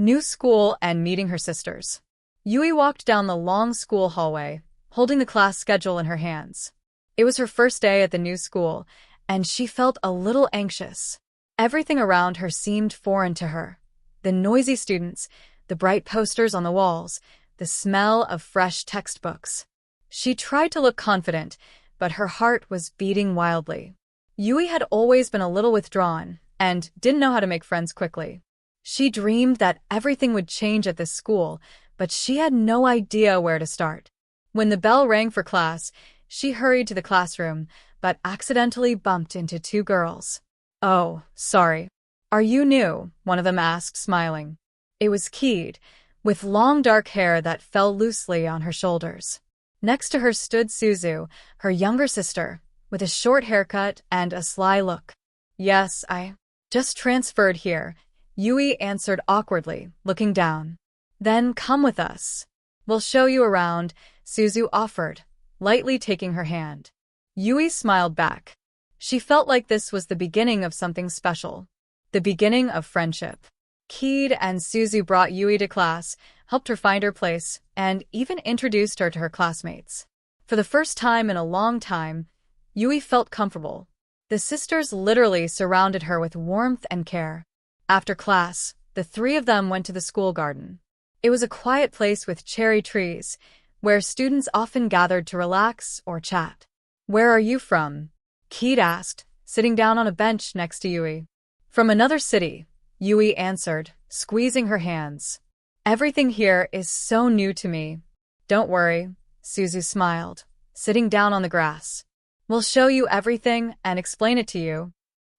New school and meeting her sisters. Yui walked down the long school hallway, holding the class schedule in her hands. It was her first day at the new school, and she felt a little anxious. Everything around her seemed foreign to her. The noisy students, the bright posters on the walls, the smell of fresh textbooks. She tried to look confident, but her heart was beating wildly. Yui had always been a little withdrawn and didn't know how to make friends quickly. She dreamed that everything would change at this school, but she had no idea where to start. When the bell rang for class, she hurried to the classroom, but accidentally bumped into two girls. "Oh, sorry. Are you new?" one of them asked, smiling. It was Keed, with long dark hair that fell loosely on her shoulders. Next to her stood Suzu, her younger sister, with a short haircut and a sly look. "Yes, I just transferred here," Yui answered awkwardly, looking down. "Then come with us. We'll show you around," Suzu offered, lightly taking her hand. Yui smiled back. She felt like this was the beginning of something special. The beginning of friendship. Keed and Suzu brought Yui to class, helped her find her place, and even introduced her to her classmates. For the first time in a long time, Yui felt comfortable. The sisters literally surrounded her with warmth and care. After class, the three of them went to the school garden. It was a quiet place with cherry trees, where students often gathered to relax or chat. "Where are you from?" Keed asked, sitting down on a bench next to Yui. "From another city," Yui answered, squeezing her hands. "Everything here is so new to me." "Don't worry," Suzu smiled, sitting down on the grass. "We'll show you everything and explain it to you."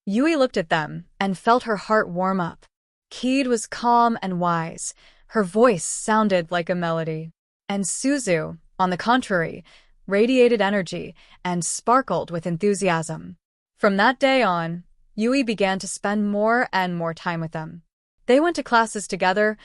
Yui looked at them and felt her heart warm up. Keed was calm and wise. Her voice sounded like a melody. And Suzu, on the contrary, radiated energy and sparkled with enthusiasm. From that day on, Yui began to spend more and more time with them. They went to classes together,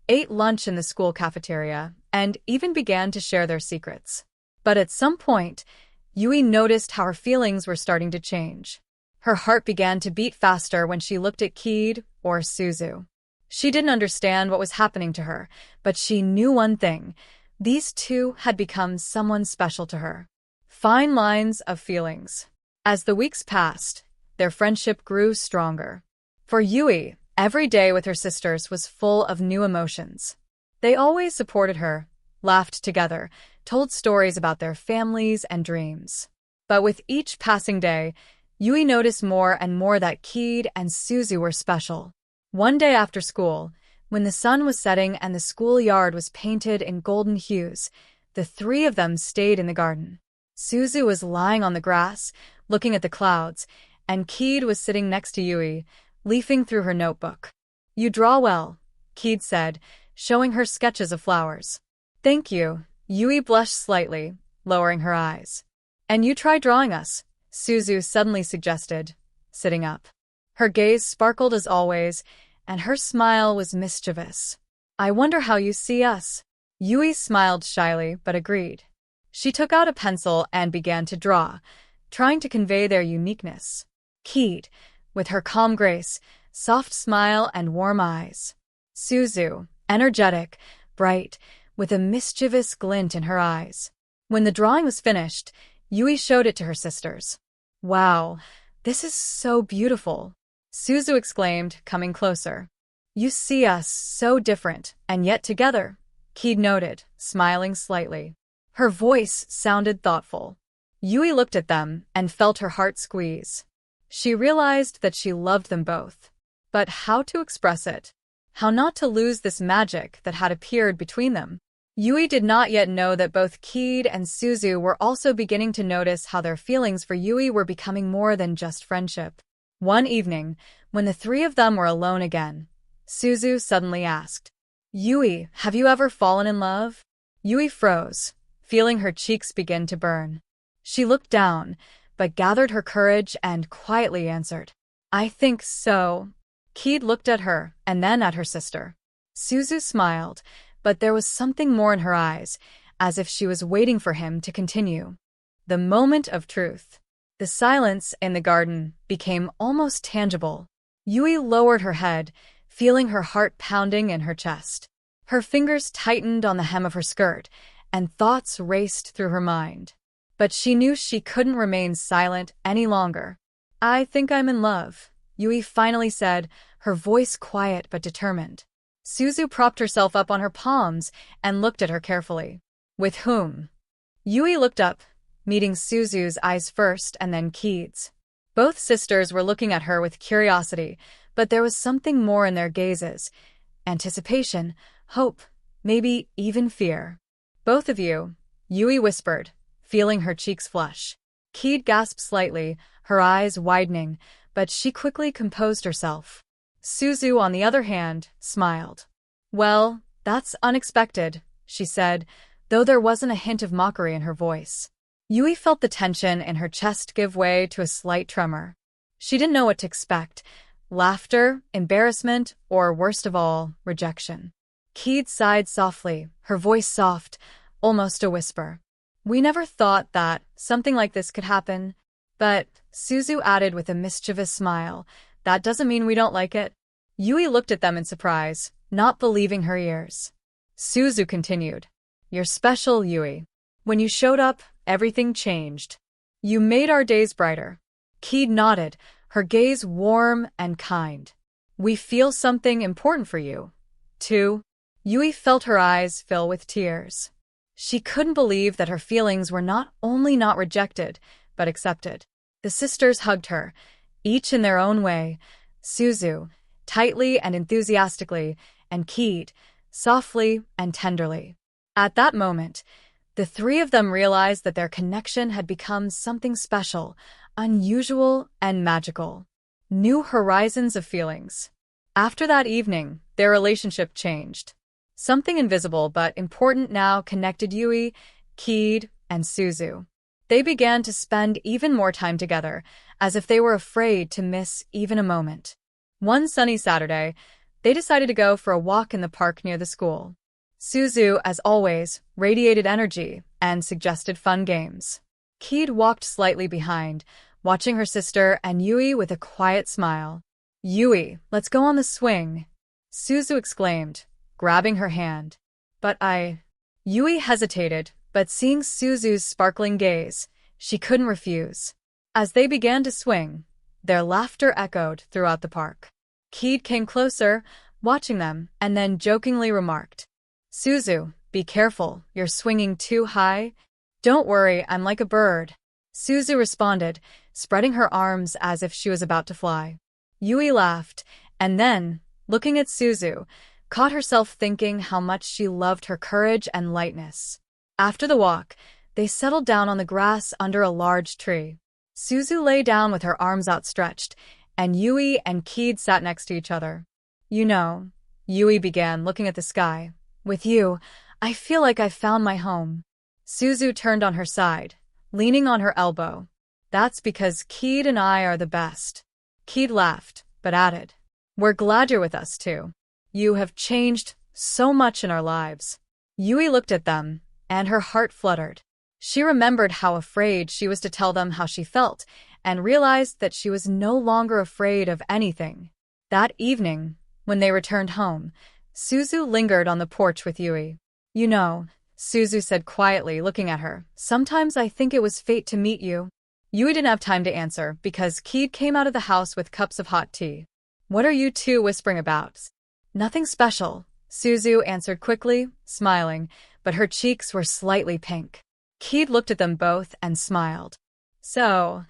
ate lunch in the school cafeteria, and even began to share their secrets. But at some point, Yui noticed how her feelings were starting to change. Her heart began to beat faster when she looked at Keed or Suzu. She didn't understand what was happening to her, but she knew one thing. These two had become someone special to her. Fine lines of feelings. As the weeks passed, their friendship grew stronger. For Yui, every day with her sisters was full of new emotions. They always supported her, laughed together, told stories about their families and dreams. But with each passing day, Yui noticed more and more that Keed and Suzu were special. One day after school, when the sun was setting and the schoolyard was painted in golden hues, the three of them stayed in the garden. Suzu was lying on the grass, looking at the clouds, and Keed was sitting next to Yui, leafing through her notebook. "You draw well," Keed said, showing her sketches of flowers. "Thank you." Yui blushed slightly, lowering her eyes. "And you try drawing us," Suzu suddenly suggested, sitting up. Her gaze sparkled as always, and her smile was mischievous. "I wonder how you see us." Yui smiled shyly, but agreed. She took out a pencil and began to draw, trying to convey their uniqueness. Keed, with her calm grace, soft smile and warm eyes. Suzu, energetic, bright, with a mischievous glint in her eyes. When the drawing was finished, Yui showed it to her sisters. "Wow, this is so beautiful," Suzu exclaimed, coming closer. "You see us so different, and yet together," Keed noted, smiling slightly. Her voice sounded thoughtful. Yui looked at them and felt her heart squeeze. She realized that she loved them both. But how to express it? How not to lose this magic that had appeared between them? Yui did not yet know that both Keed and Suzu were also beginning to notice how their feelings for Yui were becoming more than just friendship. One evening, when the three of them were alone again, Suzu suddenly asked, "Yui, have you ever fallen in love?" Yui froze, feeling her cheeks begin to burn. She looked down, but gathered her courage and quietly answered, "I think so." Keed looked at her and then at her sister. Suzu smiled, but there was something more in her eyes, as if she was waiting for him to continue. The moment of truth. The silence in the garden became almost tangible. Yui lowered her head, feeling her heart pounding in her chest. Her fingers tightened on the hem of her skirt, and thoughts raced through her mind. But she knew she couldn't remain silent any longer. "I think I'm in love," Yui finally said, her voice quiet but determined. Suzu propped herself up on her palms and looked at her carefully. "With whom?" Yui looked up, meeting Suzu's eyes first and then Keed's. Both sisters were looking at her with curiosity, but there was something more in their gazes. Anticipation, hope, maybe even fear. "Both of you," Yui whispered, feeling her cheeks flush. Keed gasped slightly, her eyes widening, but she quickly composed herself. Suzu, on the other hand, smiled. "Well, that's unexpected," she said, though there wasn't a hint of mockery in her voice. Yui felt the tension in her chest give way to a slight tremor. She didn't know what to expect: laughter, embarrassment, or worst of all, rejection. Keed sighed softly, her voice soft, almost a whisper. "We never thought that something like this could happen." "But," Suzu added with a mischievous smile, "that doesn't mean we don't like it." Yui looked at them in surprise, not believing her ears. Suzu continued, "You're special, Yui. When you showed up, everything changed. You made our days brighter." Keed nodded, her gaze warm and kind. "We feel something important for you, too." Yui felt her eyes fill with tears. She couldn't believe that her feelings were not only not rejected, but accepted. The sisters hugged her, each in their own way, Suzu, tightly and enthusiastically, and Keed, softly and tenderly. At that moment, the three of them realized that their connection had become something special, unusual, and magical. New horizons of feelings. After that evening, their relationship changed. Something invisible but important now connected Yui, Keed, and Suzu. They began to spend even more time together, as if they were afraid to miss even a moment. One sunny Saturday, they decided to go for a walk in the park near the school. Suzu, as always, radiated energy and suggested fun games. Keed walked slightly behind, watching her sister and Yui with a quiet smile. "Yui, let's go on the swing," Suzu exclaimed, grabbing her hand. "But Yui hesitated, but seeing Suzu's sparkling gaze, she couldn't refuse. As they began to swing, their laughter echoed throughout the park. Keed came closer, watching them, and then jokingly remarked, "Suzu, be careful, you're swinging too high." "Don't worry, I'm like a bird," Suzu responded, spreading her arms as if she was about to fly. Yui laughed, and then, looking at Suzu, caught herself thinking how much she loved her courage and lightness. After the walk, they settled down on the grass under a large tree. Suzu lay down with her arms outstretched, and Yui and Keed sat next to each other. "You know," Yui began, looking at the sky, "with you, I feel like I've found my home." Suzu turned on her side, leaning on her elbow. "That's because Keed and I are the best." Keed laughed, but added, "We're glad you're with us too. You have changed so much in our lives." Yui looked at them, and her heart fluttered. She remembered how afraid she was to tell them how she felt, and realized that she was no longer afraid of anything. That evening, when they returned home, Suzu lingered on the porch with Yui. "You know," Suzu said quietly, looking at her, "sometimes I think it was fate to meet you." Yui didn't have time to answer, because Keed came out of the house with cups of hot tea. "What are you two whispering about?" "Nothing special," Suzu answered quickly, smiling, but her cheeks were slightly pink. Keed looked at them both and smiled. "So,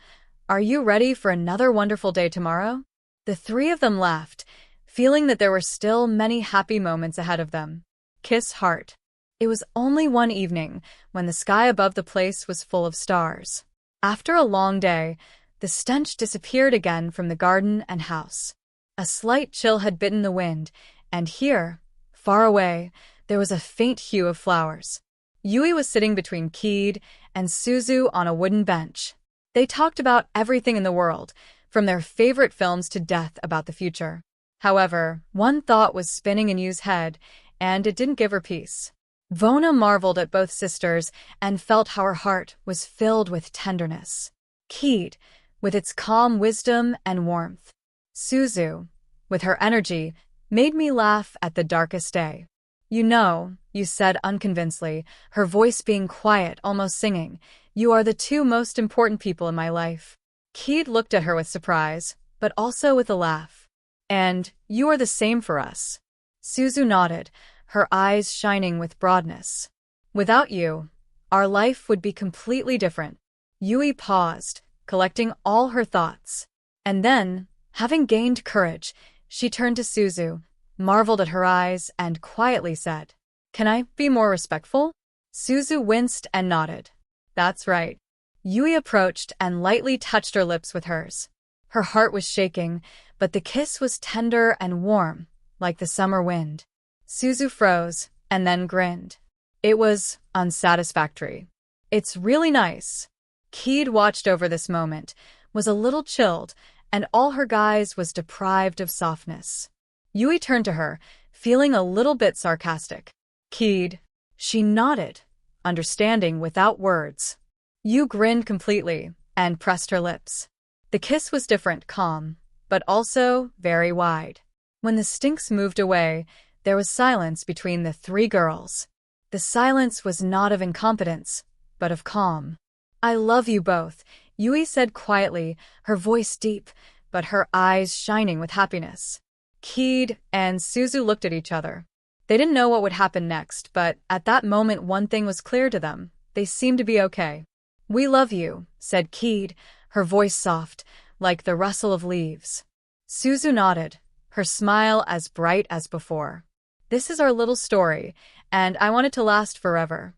are you ready for another wonderful day tomorrow?" The three of them laughed, feeling that there were still many happy moments ahead of them. Kiss heart. It was only one evening when the sky above the place was full of stars. After a long day, the stench disappeared again from the garden and house. A slight chill had bitten the wind, and here, far away, there was a faint hue of flowers. Yui was sitting between Keed and Suzu on a wooden bench. They talked about everything in the world, from their favorite films to death about the future. However, one thought was spinning in Yui's head, and it didn't give her peace. Vona marveled at both sisters and felt how her heart was filled with tenderness. Keed, with its calm wisdom and warmth. Suzu, with her energy, Made me laugh at the darkest day. You said unconvincingly, her voice being quiet, almost singing. You are the two most important people in my life. Keed looked at her with surprise, but also with a laugh. And you are the same for us. Suzu nodded, her eyes shining with broadness. Without you, our life would be completely different. Yui paused, collecting all her thoughts. And then, having gained courage, she turned to Suzu, marveled at her eyes, and quietly said, "Can I be more respectful?" Suzu winced and nodded. "That's right." Yui approached and lightly touched her lips with hers. Her heart was shaking, but the kiss was tender and warm, like the summer wind. Suzu froze, and then grinned. It was unsatisfactory. "It's really nice." Keed watched over this moment, was a little chilled, and all her guise was deprived of softness. Yui turned to her, feeling a little bit sarcastic. "Keed." She nodded, understanding without words. Yu grinned completely and pressed her lips. The kiss was different, calm, but also very wide. When the stinks moved away, there was silence between the three girls. The silence was not of incompetence, but of calm. "I love you both," Yui said quietly, her voice deep, but her eyes shining with happiness. Keed and Suzu looked at each other. They didn't know what would happen next, but at that moment one thing was clear to them. They seemed to be okay. "We love you," said Keed, her voice soft, like the rustle of leaves. Suzu nodded, her smile as bright as before. "This is our little story, and I want it to last forever."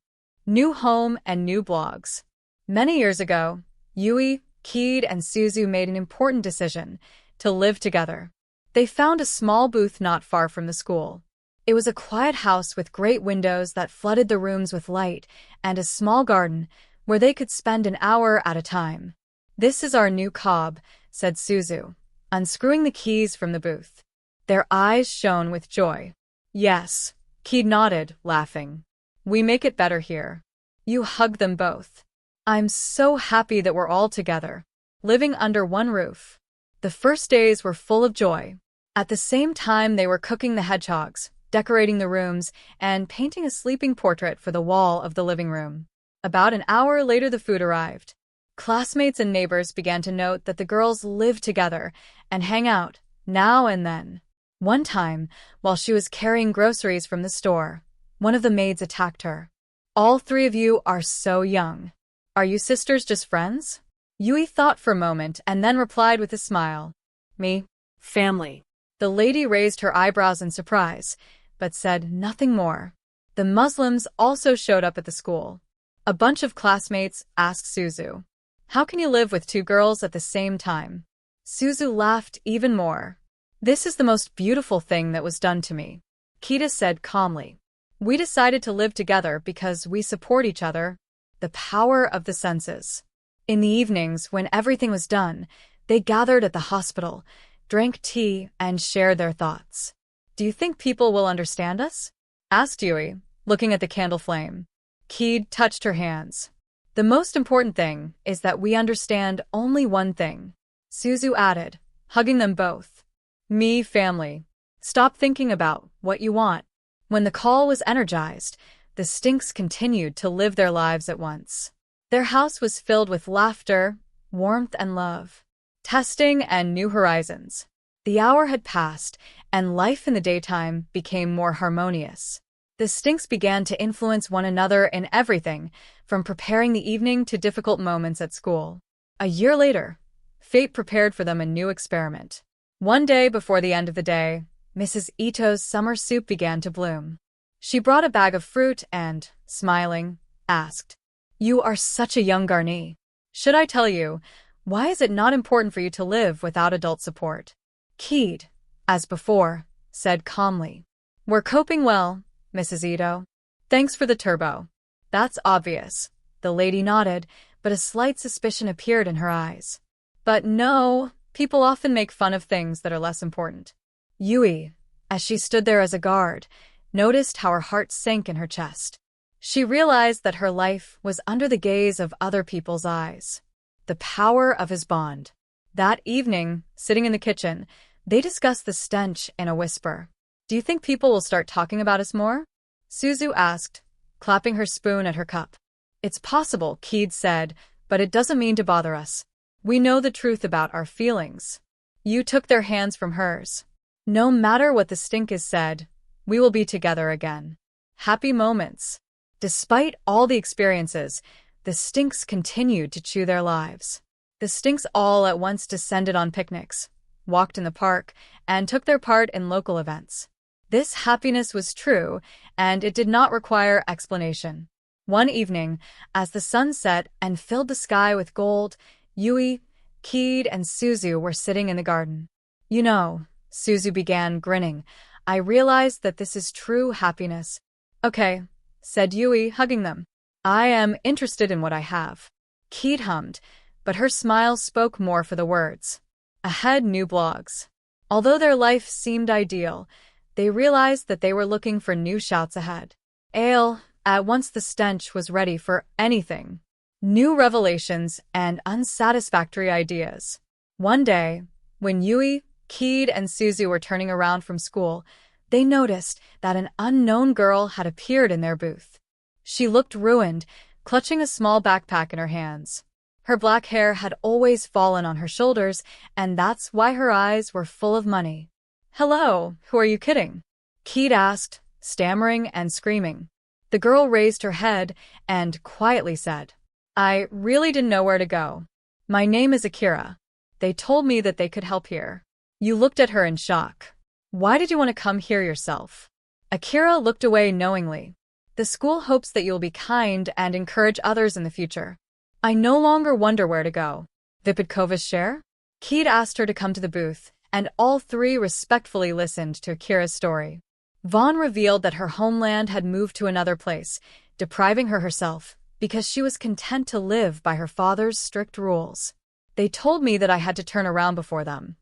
New home and new blogs. Many years ago, Yui, Keed, and Suzu made an important decision to live together. They found a small booth not far from the school. It was a quiet house with great windows that flooded the rooms with light and a small garden where they could spend an hour at a time. "This is our new cob," said Suzu, unscrewing the keys from the booth. Their eyes shone with joy. "Yes," Keed nodded, laughing. "We make it better here." You hugged them both. "I'm so happy that we're all together, living under one roof." The first days were full of joy. At the same time they were cooking the hedgehogs, decorating the rooms, and painting a sleeping portrait for the wall of the living room. About an hour later the food arrived. Classmates and neighbors began to note that the girls lived together and hang out, now and then. One time, while she was carrying groceries from the store, one of the maids attacked her. "All three of you are so young. Are you sisters just friends?" Yui thought for a moment and then replied with a smile. "Me? Family." The lady raised her eyebrows in surprise, but said nothing more. The Muslims also showed up at the school. A bunch of classmates asked Suzu, "How can you live with two girls at the same time?" Suzu laughed even more. "This is the most beautiful thing that was done to me," Kita said calmly. "We decided to live together because we support each other." The power of the senses. In the evenings, when everything was done, they gathered at the hospital, drank tea, and shared their thoughts. "Do you think people will understand us?" asked Yui, looking at the candle flame. Keed touched her hands. "The most important thing is that we understand only one thing," Suzu added, hugging them both. "Me, family. Stop thinking about what you want." When the call was energized, the Stinks continued to live their lives at once. Their house was filled with laughter, warmth, and love. Testing and new horizons. The hour had passed, and life in the daytime became more harmonious. The Stinks began to influence one another in everything, from preparing the evening to difficult moments at school. A year later, fate prepared for them a new experiment. One day before the end of the day, Mrs. Ito's summer soup began to bloom. She brought a bag of fruit and, smiling, asked, "You are such a young Garni. Should I tell you, why is it not important for you to live without adult support?" Keed, as before, said calmly, "We're coping well, Mrs. Ito. Thanks for the turbo." "That's obvious." The lady nodded, but a slight suspicion appeared in her eyes. "But no, people often make fun of things that are less important." Yui, as she stood there as a guard, noticed how her heart sank in her chest. She realized that her life was under the gaze of other people's eyes. The power of his bond. That evening, sitting in the kitchen, they discussed the stench in a whisper. Do you think people will start talking about us more? Suzu asked, clapping her spoon at her cup. It's possible, Keed said, but it doesn't mean to bother us. We know the truth about our feelings. You took their hands from hers. No matter what the stink is said, we will be together again. Happy moments. Despite all the experiences, the stinks continued to chew their lives. The stinks all at once descended on picnics, walked in the park, and took their part in local events. This happiness was true, and it did not require explanation. One evening, as the sun set and filled the sky with gold, Yui, Keed, and Suzu were sitting in the garden. You know, Suzu began, grinning, I realized that this is true happiness. Okay, said Yui, hugging them. I am interested in what I have. Keed hummed, but her smile spoke more for the words. Ahead, new blogs. Although their life seemed ideal, they realized that they were looking for new shouts ahead. Ale, at once the stench was ready for anything. New revelations and unsatisfactory ideas. One day, when Yui, Keed, and Suzu were turning around from school, they noticed that an unknown girl had appeared in their booth. She looked ruined, clutching a small backpack in her hands. Her black hair had always fallen on her shoulders, and that's why her eyes were full of money. Hello, who are you kidding? Keed asked, stammering and screaming. The girl raised her head and quietly said, I really didn't know where to go. My name is Akira. They told me that they could help here. You looked at her in shock. Why did you want to come here yourself? Akira looked away knowingly. The school hopes that you'll be kind and encourage others in the future. I no longer wonder where to go. Vipitkova's share? Keed asked her to come to the booth, and all three respectfully listened to Akira's story. Vaughn revealed that her homeland had moved to another place, depriving her herself, because she was content to live by her father's strict rules. They told me that I had to turn around before them.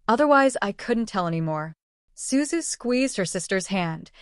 Otherwise, I couldn't tell anymore. Suzu squeezed her sister's hand,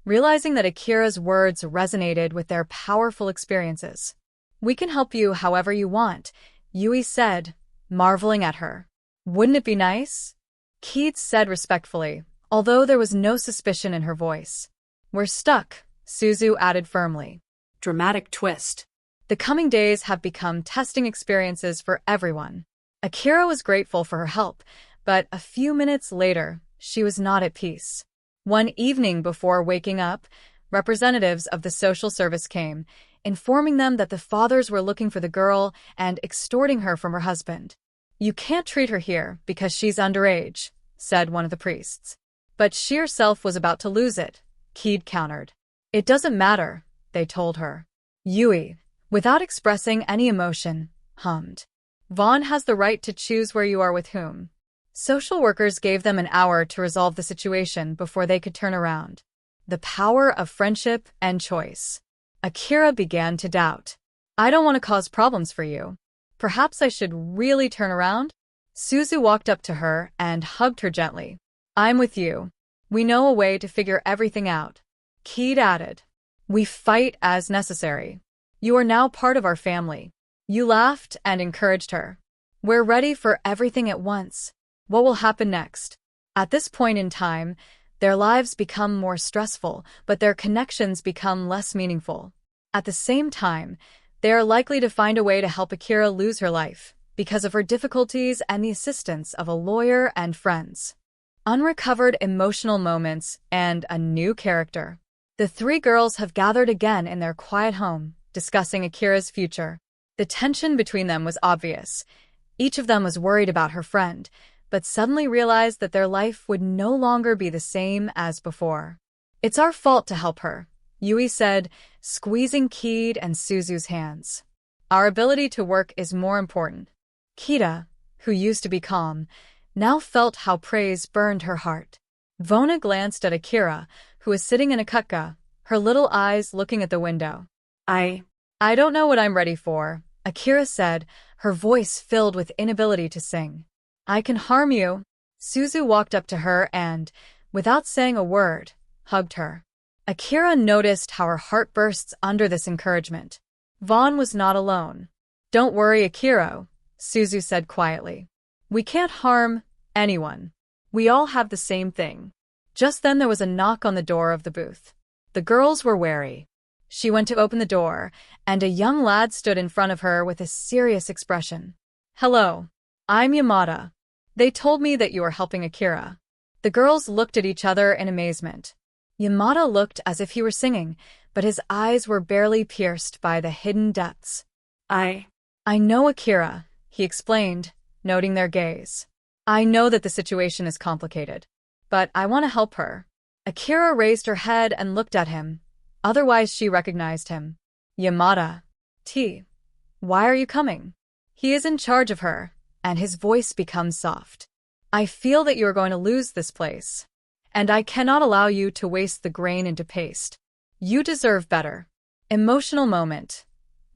realizing that Akira's words resonated with their powerful experiences. We can help you however you want, Yui said, marveling at her. Wouldn't it be nice? Keed said respectfully, although there was no suspicion in her voice. We're stuck, Suzu added firmly. Dramatic twist. The coming days have become testing experiences for everyone. Akira was grateful for her help, but a few minutes later, she was not at peace. One evening before waking up, representatives of the social service came, informing them that the fathers were looking for the girl and extorting her from her husband. You can't treat her here because she's underage, said one of the priests. But she herself was about to lose it, Keed countered. It doesn't matter, they told her. Yui, without expressing any emotion, hummed. Vaughn has the right to choose where you are with whom. Social workers gave them an hour to resolve the situation before they could turn around. The power of friendship and choice. Akira began to doubt. I don't want to cause problems for you. Perhaps I should really turn around? Suzu walked up to her and hugged her gently. I'm with you. We know a way to figure everything out. Keed added. We fight as necessary. You are now part of our family. You laughed and encouraged her. We're ready for everything at once. What will happen next? At this point in time, their lives become more stressful, but their connections become less meaningful. At the same time, they are likely to find a way to help Akira lose her life because of her difficulties and the assistance of a lawyer and friends. Unrecovered emotional moments and a new character. The three girls have gathered again in their quiet home, discussing Akira's future. The tension between them was obvious. Each of them was worried about her friend, but suddenly realized that their life would no longer be the same as before. It's our fault to help her, Yui said, squeezing Keed and Suzu's hands. Our ability to work is more important. Kita, who used to be calm, now felt how praise burned her heart. Vona glanced at Akira, who was sitting in a kutka, her little eyes looking at the window. I don't know what I'm ready for, Akira said, her voice filled with inability to sing. I can harm you. Suzu walked up to her and, without saying a word, hugged her. Akira noticed how her heart burst under this encouragement. Vaughn was not alone. Don't worry, Akira, Suzu said quietly. We can't harm anyone. We all have the same thing. Just then there was a knock on the door of the booth. The girls were wary. She went to open the door, and a young lad stood in front of her with a serious expression. "Hello. I'm Yamada. They told me that you are helping Akira." The girls looked at each other in amazement. Yamada looked as if he were singing, but his eyes were barely pierced by the hidden depths. I know Akira," he explained, noting their gaze. "I know that the situation is complicated, but I want to help her." Akira raised her head and looked at him. Otherwise, she recognized him. "Yamada. Why are you coming?" He is in charge of her, and his voice becomes soft. "I feel that you are going to lose this place, and I cannot allow you to waste the grain into paste. You deserve better." Emotional moment.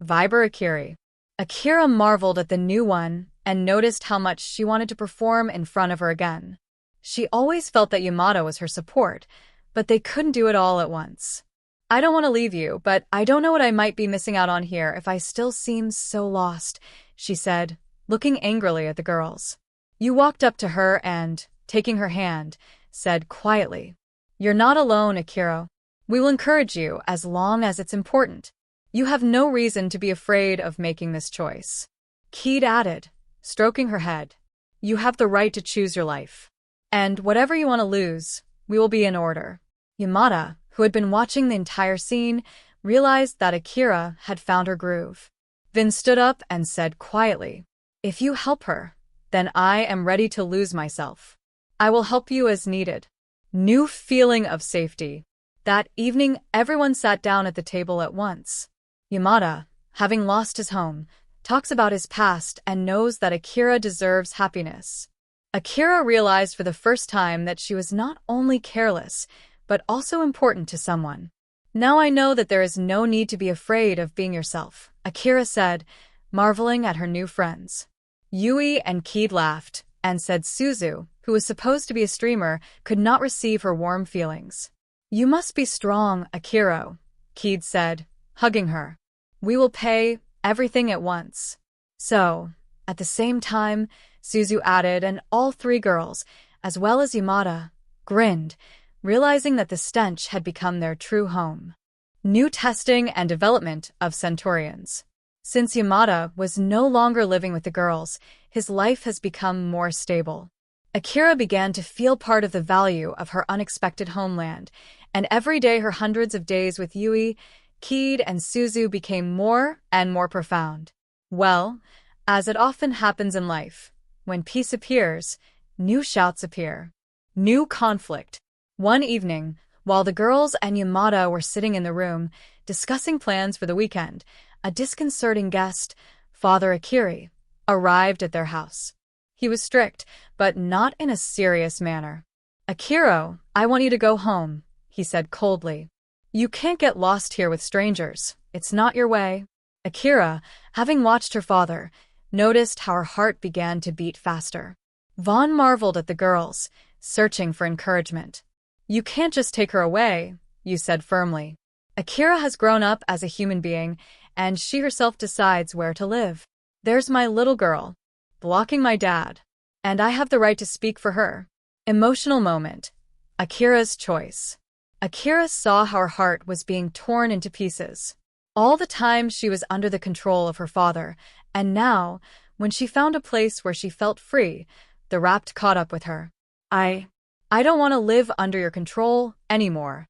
Viber Akira. Akira marveled at the new one and noticed how much she wanted to perform in front of her again. She always felt that Yamada was her support, but they couldn't do it all at once. "I don't want to leave you, but I don't know what I might be missing out on here if I still seem so lost," she said, looking angrily at the girls. You walked up to her and, taking her hand, said quietly, "You're not alone, Akira. We will encourage you as long as it's important. You have no reason to be afraid of making this choice." Keed added, stroking her head, "You have the right to choose your life. And whatever you want to lose, we will be in order." Yamada, who had been watching the entire scene, realized that Akira had found her groove. Then stood up and said quietly, "If you help her, then I am ready to lose myself. I will help you as needed." New feeling of safety. That evening, everyone sat down at the table at once. Yamada, having lost his home, talks about his past and knows that Akira deserves happiness. Akira realized for the first time that she was not only careless, but also important to someone. "Now I know that there is no need to be afraid of being yourself," Akira said, marveling at her new friends. Yui and Keed laughed, and said Suzu, who was supposed to be a streamer, could not receive her warm feelings. "You must be strong, Akira," Keed said, hugging her. "We will pay everything at once." So, at the same time, Suzu added, and all three girls, as well as Yamada, grinned, realizing that the stench had become their true home. New testing and development of Centaurians. Since Yamada was no longer living with the girls, his life has become more stable. Akira began to feel part of the value of her unexpected homeland, and every day her hundreds of days with Yui, Keed, and Suzu became more and more profound. Well, as it often happens in life, when peace appears, new shouts appear. New conflict. One evening, while the girls and Yamada were sitting in the room, discussing plans for the weekend, a disconcerting guest, Father Akira, arrived at their house. He was strict, but not in a serious manner. "Akira, I want you to go home," he said coldly. "You can't get lost here with strangers. It's not your way." Akira, having watched her father, noticed how her heart began to beat faster. Vaughn marveled at the girls, searching for encouragement. "You can't just take her away," you said firmly. "Akira has grown up as a human being, and she herself decides where to live. There's my little girl, blocking my dad, and I have the right to speak for her." Emotional moment. Akira's choice. Akira saw how her heart was being torn into pieces. All the time she was under the control of her father, and now, when she found a place where she felt free, the rapt caught up with her. I don't want to live under your control anymore."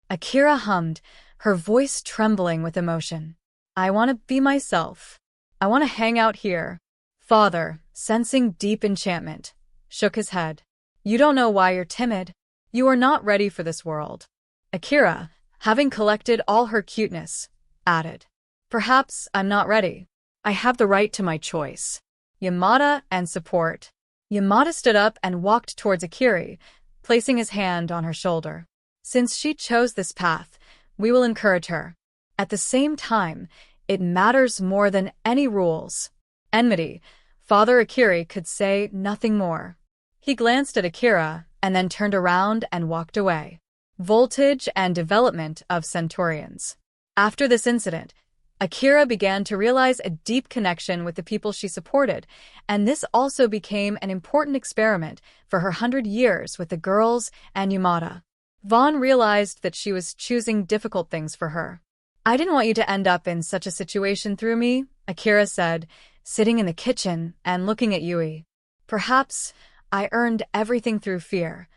Akira hummed, her voice trembling with emotion. "I want to be myself. I want to hang out here." Father, sensing deep enchantment, shook his head. "You don't know why you're timid. You are not ready for this world." Akira, having collected all her cuteness, added, "Perhaps I'm not ready. I have the right to my choice." Yamada and support. Yamada stood up and walked towards Akira, placing his hand on her shoulder. "Since she chose this path, we will encourage her. At the same time, it matters more than any rules." Enmity. Father Akira could say nothing more. He glanced at Akira and then turned around and walked away. Voltage and development of Centaurians. After this incident, Akira began to realize a deep connection with the people she supported, and this also became an important experiment for her 100 years with the girls and Yamada. Vaughn realized that she was choosing difficult things for her. "I didn't want you to end up in such a situation through me," Akira said, sitting in the kitchen and looking at Yui. "Perhaps I earned everything through fear,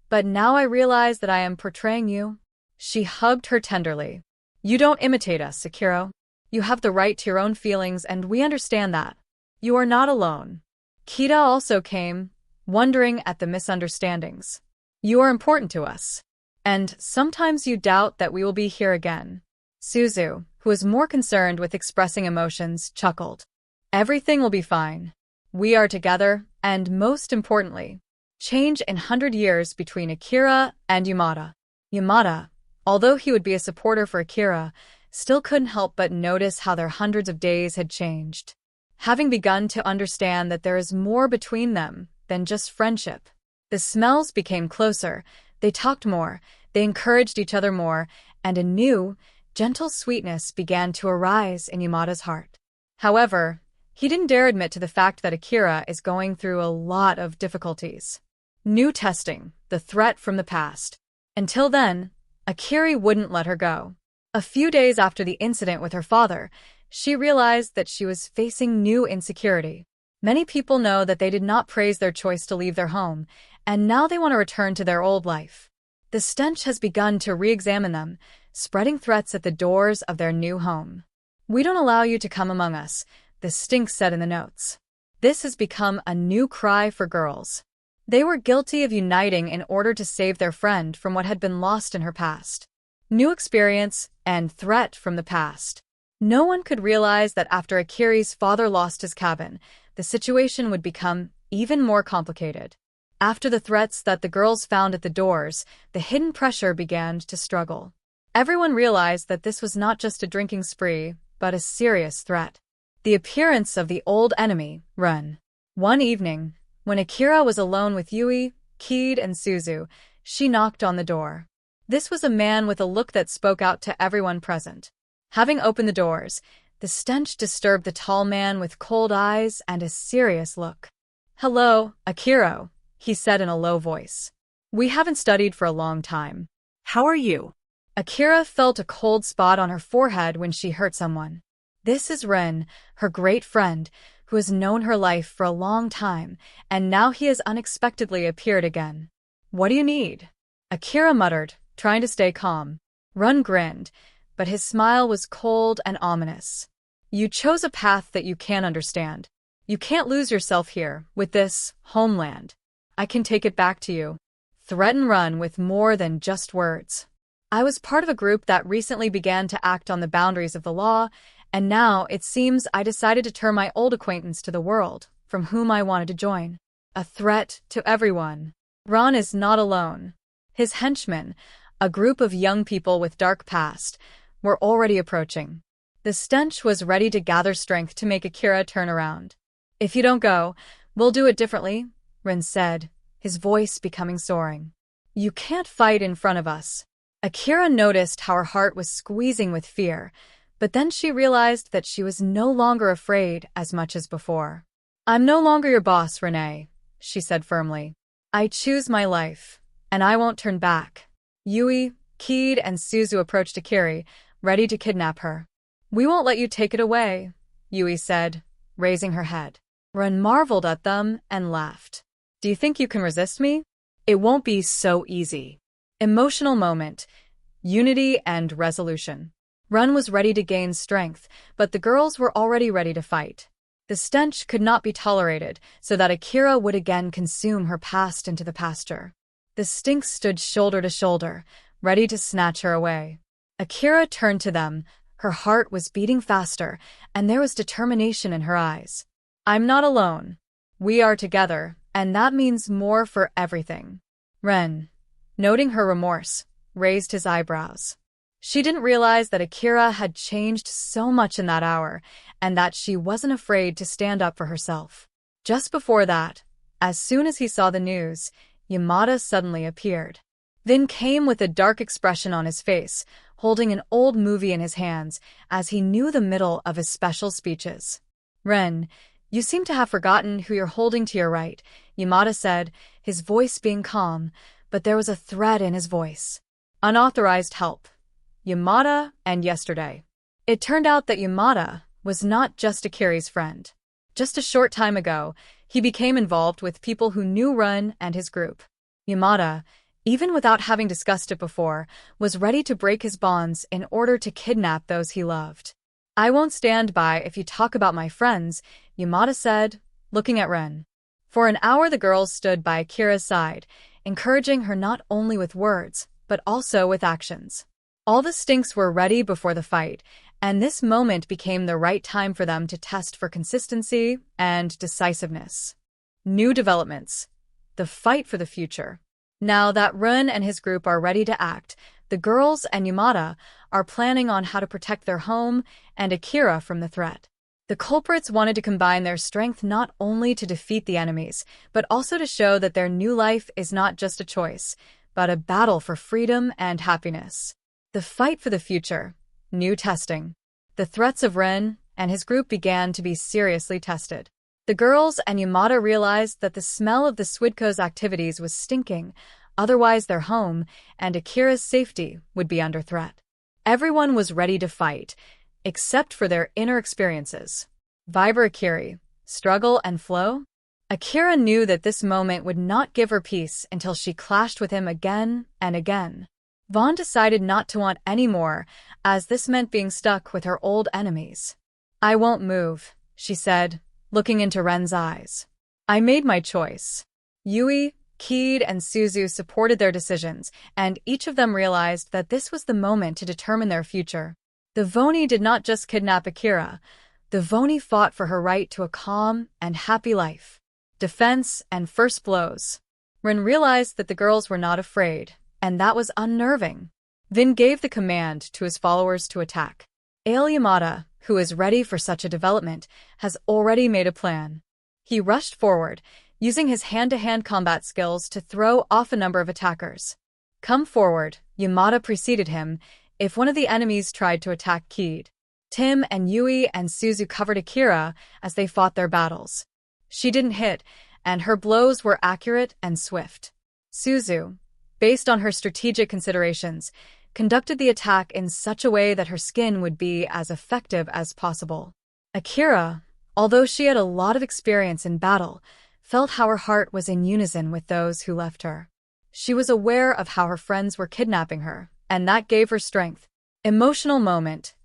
but now I realize that I am portraying you." She hugged her tenderly. "You don't imitate us, Akira. You have the right to your own feelings, and we understand that. You are not alone." Kita also came, wondering at the misunderstandings. "You are important to us. And sometimes you doubt that we will be here again." Suzu, who was more concerned with expressing emotions, chuckled. "Everything will be fine. We are together, and most importantly, change in 100 years between Akira and Yamada." Yamada, although he would be a supporter for Akira, still couldn't help but notice how their hundreds of days had changed. Having begun to understand that there is more between them than just friendship, the smells became closer, they talked more, they encouraged each other more, and a new, gentle sweetness began to arise in Yamada's heart. However, he didn't dare admit to the fact that Akira is going through a lot of difficulties. New testing, the threat from the past. Until then, Akira wouldn't let her go. A few days after the incident with her father, she realized that she was facing new insecurity. Many people know that they did not praise their choice to leave their home, and now they want to return to their old life. The stench has begun to re-examine them, spreading threats at the doors of their new home. "We don't allow you to come among us," the stink said in the notes. This has become a new cry for girls. They were guilty of uniting in order to save their friend from what had been lost in her past. New experience and threat from the past. No one could realize that after Akira's father lost his cabin, the situation would become even more complicated. After the threats that the girls found at the doors, the hidden pressure began to struggle. Everyone realized that this was not just a drinking spree, but a serious threat. The appearance of the old enemy, Run. One evening, when Akira was alone with Yui, Kid, and Suzu, she knocked on the door. This was a man with a look that spoke out to everyone present. Having opened the doors, the stench disturbed the tall man with cold eyes and a serious look. "Hello, Akira," he said in a low voice. "We haven't studied for a long time. How are you?" Akira felt a cold spot on her forehead when she hurt someone. This is Ren, her great friend, who has known her life for a long time, and now he has unexpectedly appeared again. "What do you need?" Akira muttered, trying to stay calm. Ren grinned, but his smile was cold and ominous. "You chose a path that you can't understand. You can't lose yourself here, with this homeland. I can take it back to you." Threaten Run with more than just words. "I was part of a group that recently began to act on the boundaries of the law, and now it seems I decided to turn my old acquaintance to the world, from whom I wanted to join. A threat to everyone. Ron is not alone. His henchmen, a group of young people with dark past, were already approaching." The stench was ready to gather strength to make Akira turn around. "If you don't go, we'll do it differently," Ren said, his voice becoming soaring. "You can't fight in front of us." Akira noticed how her heart was squeezing with fear, but then she realized that she was no longer afraid as much as before. "I'm no longer your boss, Renee," she said firmly. "I choose my life, and I won't turn back." Yui, Kid, and Suzu approached Akira, ready to kidnap her. "We won't let you take it away," Yui said, raising her head. Ren marveled at them and laughed. "Do you think you can resist me? It won't be so easy." Emotional moment, unity and resolution. Ren was ready to gain strength, but the girls were already ready to fight. The stench could not be tolerated, so that Akira would again consume her past into the pasture. The stink stood shoulder to shoulder, ready to snatch her away. Akira turned to them, her heart was beating faster, and there was determination in her eyes. "I'm not alone. We are together, and that means more for everything." Ren, noting her remorse, raised his eyebrows. She didn't realize that Akira had changed so much in that hour, and that she wasn't afraid to stand up for herself. Just before that, as soon as he saw the news, Yamada suddenly appeared. Then came with a dark expression on his face, holding an old movie in his hands as he knew the middle of his special speeches. "Ren, you seem to have forgotten who you're holding to your right," Yamada said, his voice being calm, but there was a threat in his voice. Unauthorized help. Yamada and yesterday. It turned out that Yamada was not just Akira's friend. Just a short time ago, he became involved with people who knew Ren and his group. Yamada, even without having discussed it before, was ready to break his bonds in order to kidnap those he loved. "I won't stand by if you talk about my friends," Yamada said, looking at Ren. For an hour the girls stood by Akira's side, encouraging her not only with words, but also with actions. All the stinks were ready before the fight, and this moment became the right time for them to test for consistency and decisiveness. New developments. The fight for the future. Now that Ren and his group are ready to act, the girls and Yamada are planning on how to protect their home and Akira from the threat. The culprits wanted to combine their strength not only to defeat the enemies, but also to show that their new life is not just a choice, but a battle for freedom and happiness. The fight for the future. New testing. The threats of Ren and his group began to be seriously tested. The girls and Yamada realized that the smell of the Swidco's activities was stinking, otherwise their home and Akira's safety would be under threat. Everyone was ready to fight, except for their inner experiences. Viber Akiri, struggle and flow? Akira knew that this moment would not give her peace until she clashed with him again and again. Vaughn decided not to want any more, as this meant being stuck with her old enemies. "I won't move," she said, looking into Ren's eyes. "I made my choice." Yui, Keed, and Suzu supported their decisions, and each of them realized that this was the moment to determine their future. The Voni did not just kidnap Akira. The Voni fought for her right to a calm and happy life. Defense and first blows. Ren realized that the girls were not afraid, and that was unnerving. Vin gave the command to his followers to attack. Ale Yamada, who is ready for such a development, has already made a plan. He rushed forward, using his hand-to-hand combat skills to throw off a number of attackers. "Come forward," Yamada preceded him, if one of the enemies tried to attack Keed. Tim and Yui and Suzu covered Akira as they fought their battles. She didn't hit, and her blows were accurate and swift. Suzu, based on her strategic considerations, conducted the attack in such a way that her skin would be as effective as possible. Akira, although she had a lot of experience in battle, felt how her heart was in unison with those who left her. She was aware of how her friends were kidnapping her, and that gave her strength. Emotional moment.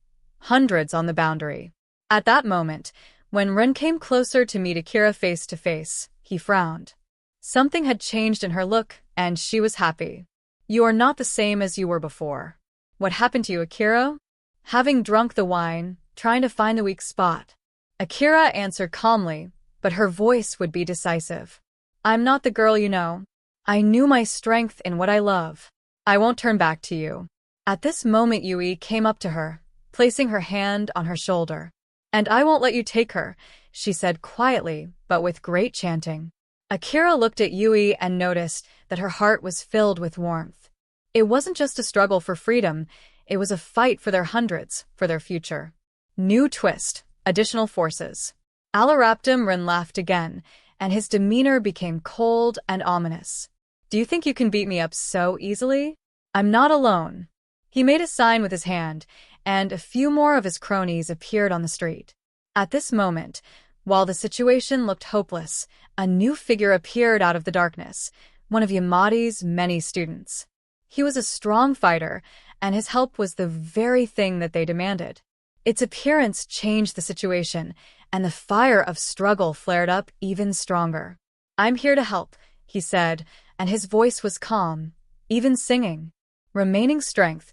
Hundreds on the boundary. At that moment, when Ren came closer to meet Akira face to face, he frowned. Something had changed in her look, and she was happy. "You are not the same as you were before." "What happened to you, Akira?" "Having drunk the wine, trying to find the weak spot." Akira answered calmly, but her voice would be decisive. "I'm not the girl you know. I knew my strength in what I love. I won't turn back to you." At this moment Yui came up to her, placing her hand on her shoulder. "And I won't let you take her," she said quietly, but with great chanting. Akira looked at Yui and noticed that her heart was filled with warmth. It wasn't just a struggle for freedom, it was a fight for their hundreds, for their future. New twist, additional forces. Alaraptum Ren laughed again, and his demeanor became cold and ominous. "Do you think you can beat me up so easily? I'm not alone." He made a sign with his hand, and a few more of his cronies appeared on the street. At this moment, while the situation looked hopeless, a new figure appeared out of the darkness, one of Yamadi's many students. He was a strong fighter, and his help was the very thing that they demanded. Its appearance changed the situation, and the fire of struggle flared up even stronger. "I'm here to help," he said, and his voice was calm, even singing. Remaining strength,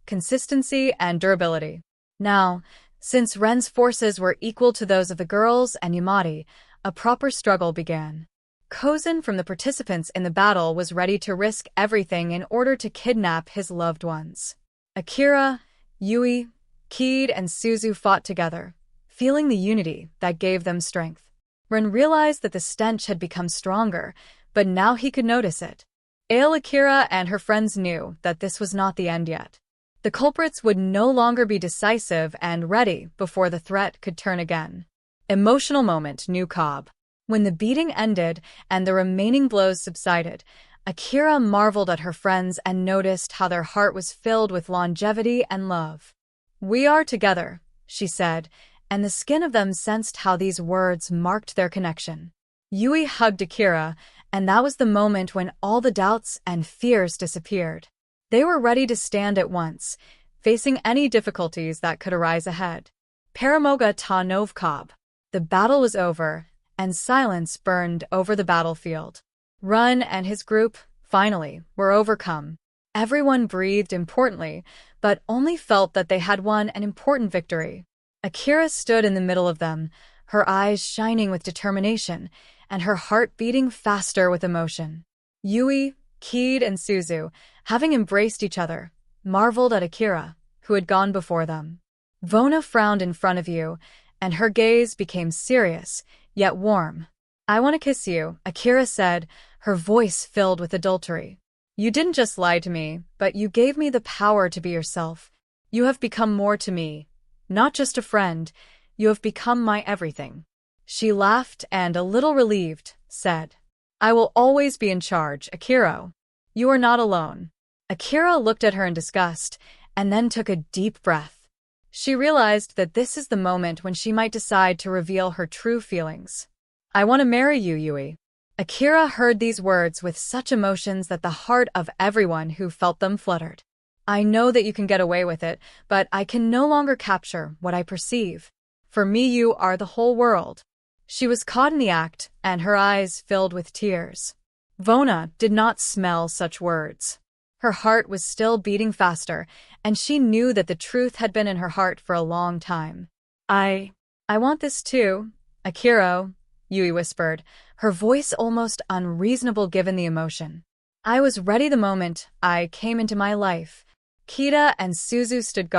consistency, and durability. Now, since Ren's forces were equal to those of the girls and Yamadi, a proper struggle began. Kozen from the participants in the battle was ready to risk everything in order to kidnap his loved ones. Akira, Yui, Keed, and Suzu fought together, feeling the unity that gave them strength. Ren realized that the stench had become stronger, but now he could notice it. Ale Akira and her friends knew that this was not the end yet. The The culprits would no longer be decisive and ready before the threat could turn again. Emotional moment, New Cobb. When the beating ended and the remaining blows subsided, Akira marveled at her friends and noticed how their heart was filled with longevity and love. "We are together," she said, and the skin of them sensed how these words marked their connection. Yui hugged Akira, and that was the moment when all the doubts and fears disappeared. They were ready to stand at once, facing any difficulties that could arise ahead. Paramoga ta Novkob. The battle was over, and silence burned over the battlefield. Run and his group, finally, were overcome. Everyone breathed importantly, but only felt that they had won an important victory. Akira stood in the middle of them, her eyes shining with determination, and her heart beating faster with emotion. Yui, Keed, and Suzu, having embraced each other, marveled at Akira, who had gone before them. Vona frowned in front of you, and her gaze became serious, yet warm. "I want to kiss you," Akira said, her voice filled with adultery. "You didn't just lie to me, but you gave me the power to be yourself. You have become more to me. Not just a friend, you have become my everything." She laughed and, a little relieved, said, "I will always be in charge, Akira. You are not alone." Akira looked at her in disgust, and then took a deep breath. She realized that this is the moment when she might decide to reveal her true feelings. "I want to marry you, Yui." Akira heard these words with such emotions that the heart of everyone who felt them fluttered. "I know that you can get away with it, but I can no longer capture what I perceive. For me, you are the whole world." She was caught in the act, and her eyes filled with tears. Vona did not smell such words. Her heart was still beating faster, and she knew that the truth had been in her heart for a long time. I want this too, Akira," Yui whispered, her voice almost unreasonable given the emotion. "I was ready the moment I came into my life." Kita and Suzu stood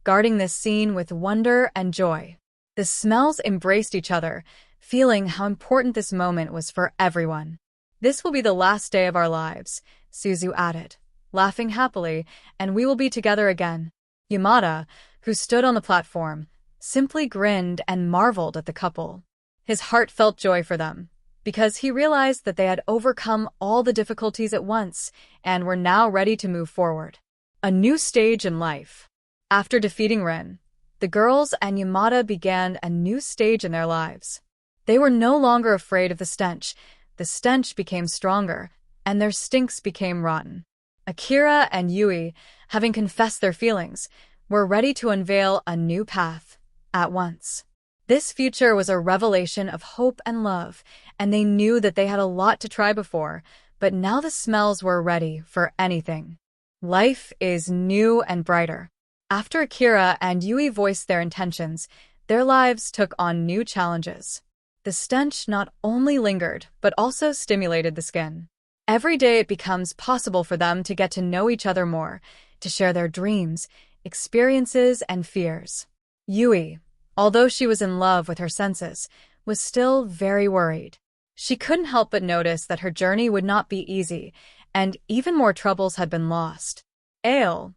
guarding this scene with wonder and joy. The smells embraced each other, feeling how important this moment was for everyone. "This will be the last day of our lives," Suzu added, laughing happily, "and we will be together again." Yamada, who stood on the platform, simply grinned and marveled at the couple. His heart felt joy for them, because he realized that they had overcome all the difficulties at once and were now ready to move forward. A new stage in life. After defeating Rin, the girls and Yamada began a new stage in their lives. They were no longer afraid of the stench. The stench became stronger, and their stinks became rotten. Akira and Yui, having confessed their feelings, were ready to unveil a new path at once. This future was a revelation of hope and love, and they knew that they had a lot to try before, but now the smells were ready for anything. Life is new and brighter. After Akira and Yui voiced their intentions, their lives took on new challenges. The stench not only lingered, but also stimulated the skin. Every day it becomes possible for them to get to know each other more, to share their dreams, experiences, and fears. Yui, although she was in love with her senses, was still very worried. She couldn't help but notice that her journey would not be easy, and even more troubles had been lost. Ale,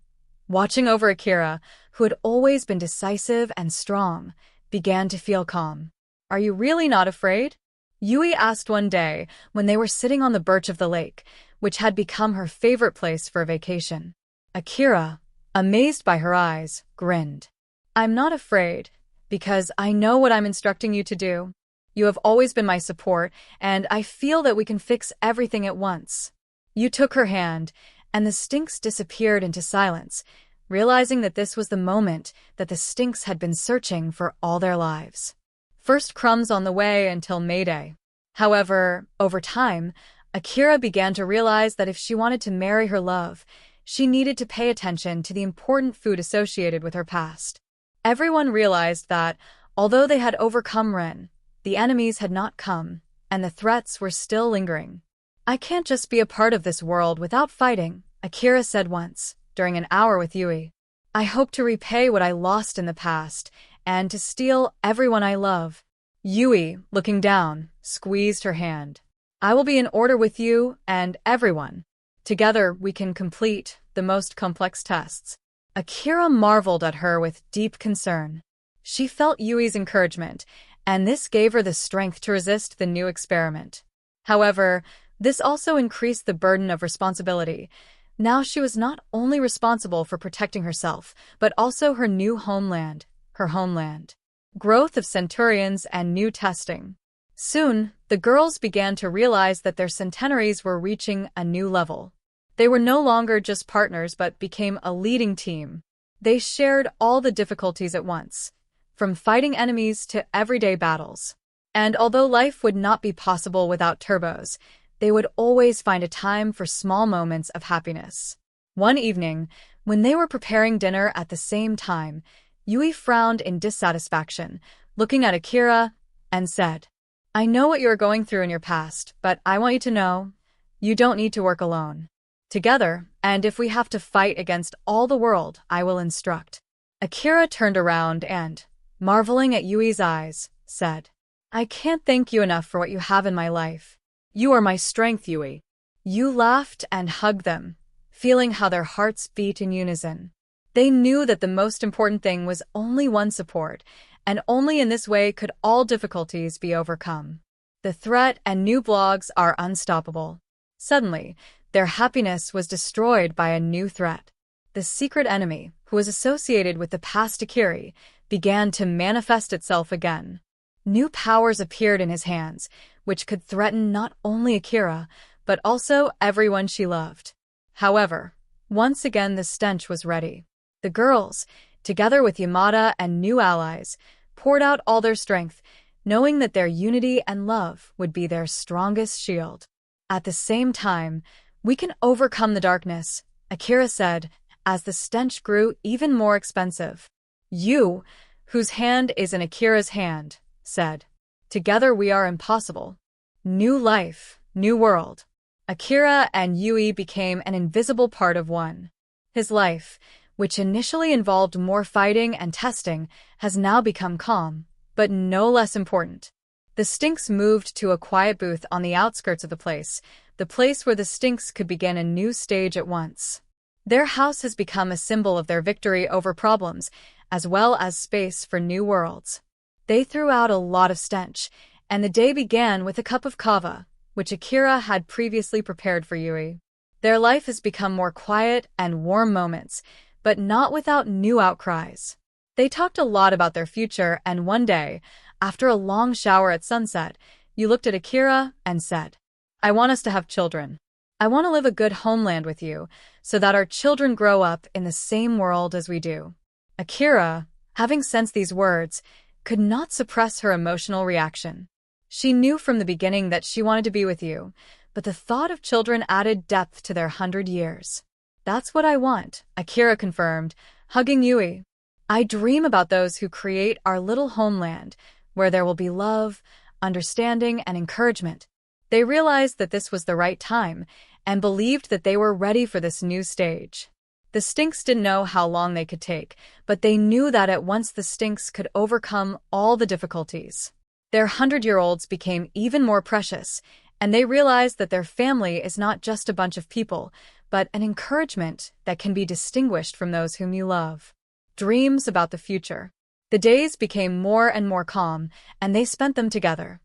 watching over Akira, who had always been decisive and strong, began to feel calm. "Are you really not afraid?" Yui asked one day when they were sitting on the birch of the lake, which had become her favorite place for a vacation. Akira, amazed by her eyes, grinned. "I'm not afraid, because I know what I'm instructing you to do. You have always been my support, and I feel that we can fix everything at once." You took her hand, and the stinks disappeared into silence, realizing that this was the moment that the stinks had been searching for all their lives. First crumbs on the way until Mayday. However, over time, Akira began to realize that if she wanted to marry her love, she needed to pay attention to the important food associated with her past. Everyone realized that, although they had overcome Ren, the enemies had not come, and the threats were still lingering. "I can't just be a part of this world without fighting," Akira said once, during an hour with Yui. "I hope to repay what I lost in the past, and to steal everyone I love." Yui, looking down, squeezed her hand. "I will be in order with you and everyone. Together we can complete the most complex tests." Akira marveled at her with deep concern. She felt Yui's encouragement, and this gave her the strength to resist the new experiment. However, this also increased the burden of responsibility. Now she was not only responsible for protecting herself, but also her new homeland, her homeland. Growth of centurions and new testing. Soon, the girls began to realize that their centenaries were reaching a new level. They were no longer just partners but became a leading team. They shared all the difficulties at once, from fighting enemies to everyday battles. And although life would not be possible without turbos, they would always find a time for small moments of happiness. One evening, when they were preparing dinner at the same time, Yui frowned in dissatisfaction, looking at Akira, and said, "I know what you are going through in your past, but I want you to know, you don't need to work alone. Together, and if we have to fight against all the world, I will instruct." Akira turned around and, marveling at Yui's eyes, said, "I can't thank you enough for what you have in my life. You are my strength, Yui." You laughed and hugged them, feeling how their hearts beat in unison. They knew that the most important thing was only one support, and only in this way could all difficulties be overcome. The threat and new blogs are unstoppable. Suddenly, their happiness was destroyed by a new threat. The secret enemy, who was associated with the past Akira, began to manifest itself again. New powers appeared in his hands, which could threaten not only Akira, but also everyone she loved. However, once again the stench was ready. The girls, together with Yamada and new allies, poured out all their strength, knowing that their unity and love would be their strongest shield. At the same time, "We can overcome the darkness," Akira said, as the stench grew even more expensive. "You, whose hand is in Akira's hand," said, "Together we are impossible." New life, new world. Akira and Yui became an invisible part of one. His life, which initially involved more fighting and testing, has now become calm, but no less important. The Stinks moved to a quiet booth on the outskirts of the place where the Stinks could begin a new stage at once. Their house has become a symbol of their victory over problems, as well as space for new worlds. They threw out a lot of stench, and the day began with a cup of kava, which Akira had previously prepared for Yui. Their life has become more quiet and warm moments, but not without new outcries. They talked a lot about their future, and one day, after a long shower at sunset, you looked at Akira and said, "I want us to have children. I want to live a good homeland with you, so that our children grow up in the same world as we do." Akira, having sensed these words, could not suppress her emotional reaction. She knew from the beginning that she wanted to be with you, but the thought of children added depth to their 100 years. "That's what I want," Akira confirmed, hugging Yui. "I dream about those who create our little homeland, where there will be love, understanding, and encouragement." They realized that this was the right time, and believed that they were ready for this new stage. The Stinks didn't know how long they could take, but they knew that at once the Stinks could overcome all the difficulties. Their 100-year-olds became even more precious, and they realized that their family is not just a bunch of people, but an encouragement that can be distinguished from those whom you love. Dreams about the future. The days became more and more calm, and they spent them together.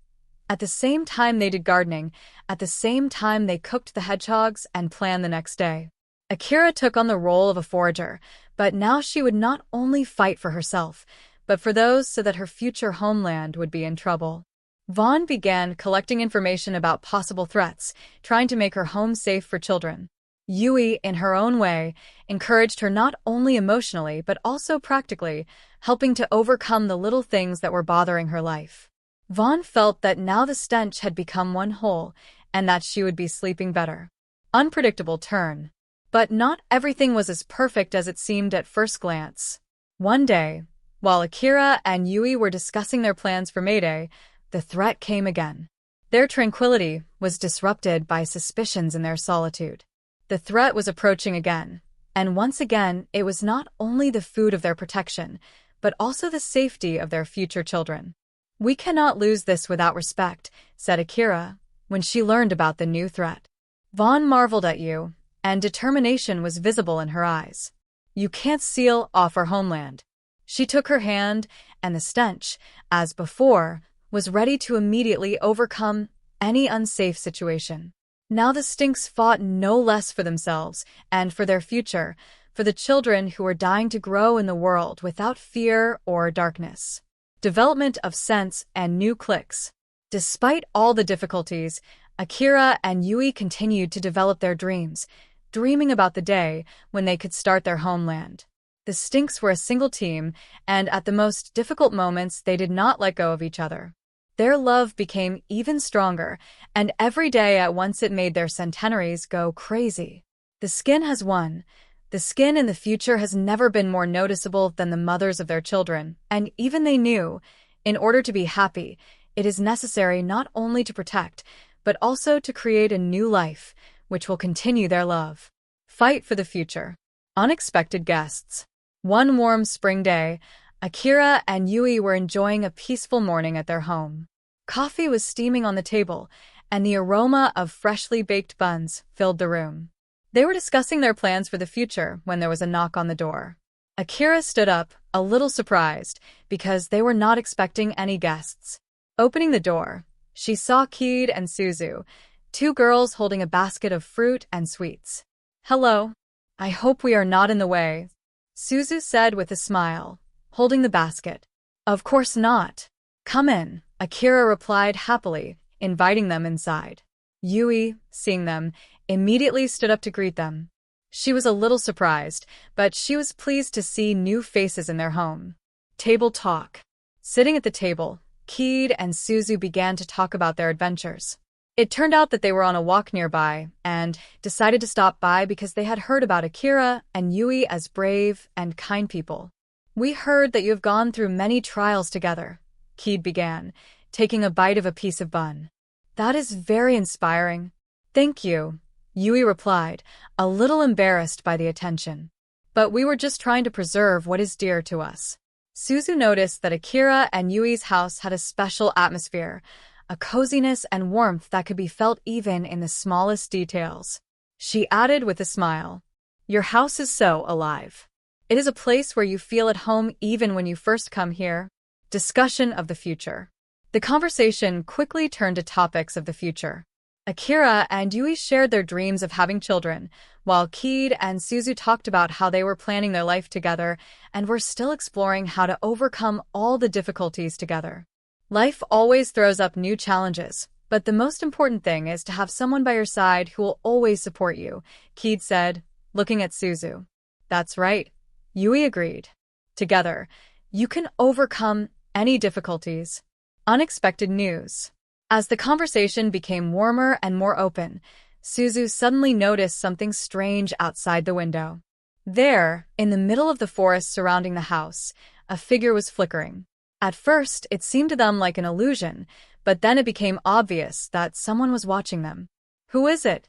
At the same time they did gardening, at the same time they cooked the hedgehogs and planned the next day. Akira took on the role of a forager, but now she would not only fight for herself, but for those so that her future homeland would be in trouble. Vaughn began collecting information about possible threats, trying to make her home safe for children. Yui, in her own way, encouraged her not only emotionally but also practically, helping to overcome the little things that were bothering her life. Vaughn felt that now the stench had become one whole, and that she would be sleeping better. Unpredictable turn. But not everything was as perfect as it seemed at first glance. One day, while Akira and Yui were discussing their plans for Mayday, the threat came again. Their tranquility was disrupted by suspicions in their solitude. The threat was approaching again, and once again it was not only the food of their protection, but also the safety of their future children. "We cannot lose this without respect," said Akira, when she learned about the new threat. Vaughn marveled at you, and determination was visible in her eyes. You can't seal off our homeland. She took her hand, and the stench, as before, was ready to immediately overcome any unsafe situation. Now the Stinks fought no less for themselves and for their future, for the children who were dying to grow in the world without fear or darkness. Development of sense and new cliques. Despite all the difficulties, Akira and Yui continued to develop their dreams, dreaming about the day when they could start their homeland. The Stinks were a single team, and at the most difficult moments they did not let go of each other. Their love became even stronger, and every day at once it made their centenaries go crazy. The skin has won. The skin in the future has never been more noticeable than the mothers of their children, and even they knew, in order to be happy, it is necessary not only to protect, but also to create a new life, which will continue their love. Fight for the future. Unexpected guests. One warm spring day, Akira and Yui were enjoying a peaceful morning at their home. Coffee was steaming on the table, and the aroma of freshly baked buns filled the room. They were discussing their plans for the future when there was a knock on the door. Akira stood up, a little surprised, because they were not expecting any guests. Opening the door, she saw Kid and Suzu, two girls holding a basket of fruit and sweets. "Hello. I hope we are not in the way," Suzu said with a smile, holding the basket. "Of course not. Come in," Akira replied happily, inviting them inside. Yui, seeing them, immediately stood up to greet them. She was a little surprised, but she was pleased to see new faces in their home. Table talk. Sitting at the table, Kid and Suzu began to talk about their adventures. It turned out that they were on a walk nearby and decided to stop by because they had heard about Akira and Yui as brave and kind people. "We heard that you have gone through many trials together," Kid began, taking a bite of a piece of bun. "That is very inspiring." "Thank you," Yui replied, a little embarrassed by the attention. "But we were just trying to preserve what is dear to us." Suzu noticed that Akira and Yui's house had a special atmosphere, a coziness and warmth that could be felt even in the smallest details. She added with a smile, "Your house is so alive. It is a place where you feel at home even when you first come here." Discussion of the future. The conversation quickly turned to topics of the future. Akira and Yui shared their dreams of having children, while Kid and Suzu talked about how they were planning their life together and were still exploring how to overcome all the difficulties together. Life always throws up new challenges, but the most important thing is to have someone by your side who will always support you, Kid said, looking at Suzu. "That's right," Yui agreed. "Together, you can overcome any difficulties." Unexpected news. As the conversation became warmer and more open, Suzu suddenly noticed something strange outside the window. There, in the middle of the forest surrounding the house, a figure was flickering. At first, it seemed to them like an illusion, but then it became obvious that someone was watching them. "Who is it?"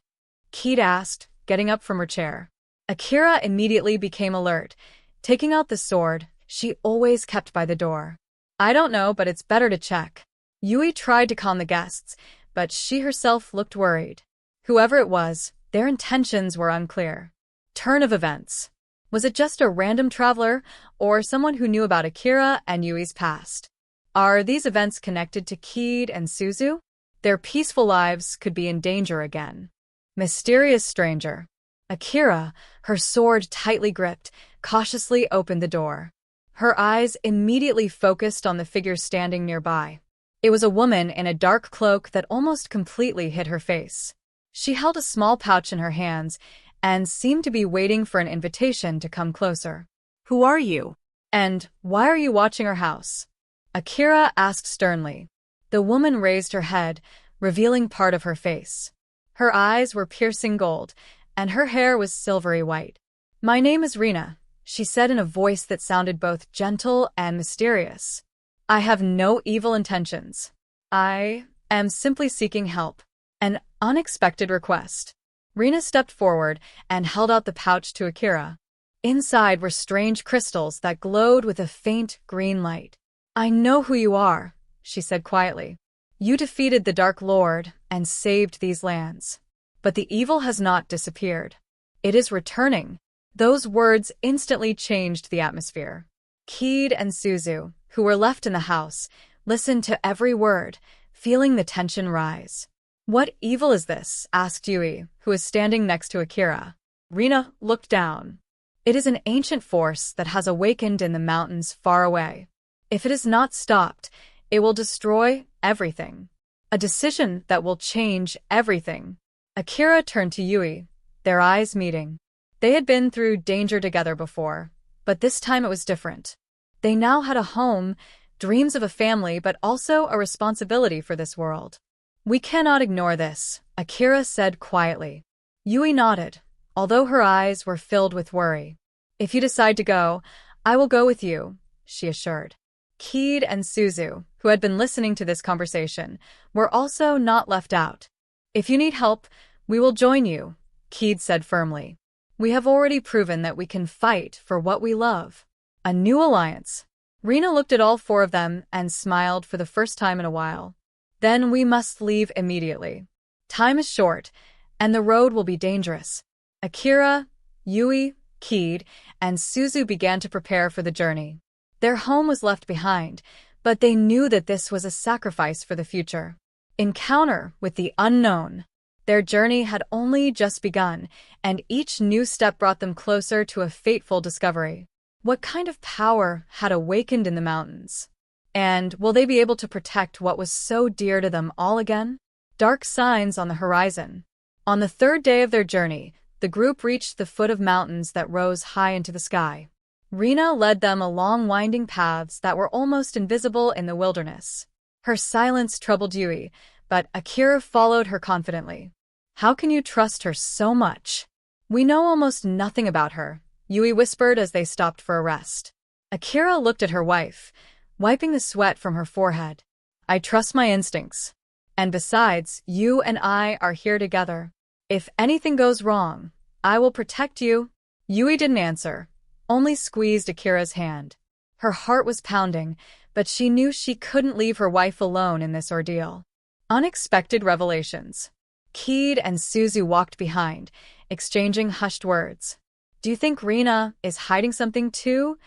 Kid asked, getting up from her chair. Akira immediately became alert, taking out the sword she always kept by the door. "I don't know, but it's better to check." Yui tried to calm the guests, but she herself looked worried. Whoever it was, their intentions were unclear. Turn of events. Was it just a random traveler, or someone who knew about Akira and Yui's past? Are these events connected to Kid and Suzu? Their peaceful lives could be in danger again. Mysterious stranger. Akira, her sword tightly gripped, cautiously opened the door. Her eyes immediately focused on the figure standing nearby. It was a woman in a dark cloak that almost completely hid her face. She held a small pouch in her hands and seemed to be waiting for an invitation to come closer. "Who are you? And why are you watching our house?" Akira asked sternly. The woman raised her head, revealing part of her face. Her eyes were piercing gold, and her hair was silvery white. "My name is Rina," she said in a voice that sounded both gentle and mysterious. "I have no evil intentions. I am simply seeking help." An unexpected request. Rina stepped forward and held out the pouch to Akira. Inside were strange crystals that glowed with a faint green light. "I know who you are," she said quietly. "You defeated the Dark Lord and saved these lands. But the evil has not disappeared. It is returning." Those words instantly changed the atmosphere. Keed and Suzu, who were left in the house, listened to every word, feeling the tension rise. "What evil is this?" asked Yui, who was standing next to Akira. Rina looked down. "It is an ancient force that has awakened in the mountains far away. If it is not stopped, it will destroy everything. A decision that will change everything." Akira turned to Yui, their eyes meeting. They had been through danger together before, but this time it was different. They now had a home, dreams of a family, but also a responsibility for this world. "We cannot ignore this," Akira said quietly. Yui nodded, although her eyes were filled with worry. "If you decide to go, I will go with you," she assured. Keed and Suzu, who had been listening to this conversation, were also not left out. "If you need help, we will join you," Keed said firmly. "We have already proven that we can fight for what we love." A new alliance. Rina looked at all four of them and smiled for the first time in a while. "Then we must leave immediately. Time is short, and the road will be dangerous." Akira, Yui, Keed, and Suzu began to prepare for the journey. Their home was left behind, but they knew that this was a sacrifice for the future. Encounter with the unknown. Their journey had only just begun, and each new step brought them closer to a fateful discovery. What kind of power had awakened in the mountains? And will they be able to protect what was so dear to them all again? Dark signs on the horizon. On the third day of their journey, the group reached the foot of mountains that rose high into the sky. Rina led them along winding paths that were almost invisible in the wilderness. Her silence troubled Yui, but Akira followed her confidently. "How can you trust her so much?" "We know almost nothing about her," Yui whispered as they stopped for a rest. Akira looked at her wife, wiping the sweat from her forehead. "I trust my instincts. And besides, you and I are here together. If anything goes wrong, I will protect you." Yui didn't answer, only squeezed Akira's hand. Her heart was pounding, but she knew she couldn't leave her wife alone in this ordeal. Unexpected revelations. Keed and Suzu walked behind, exchanging hushed words. "Do you think Rina is hiding something too?"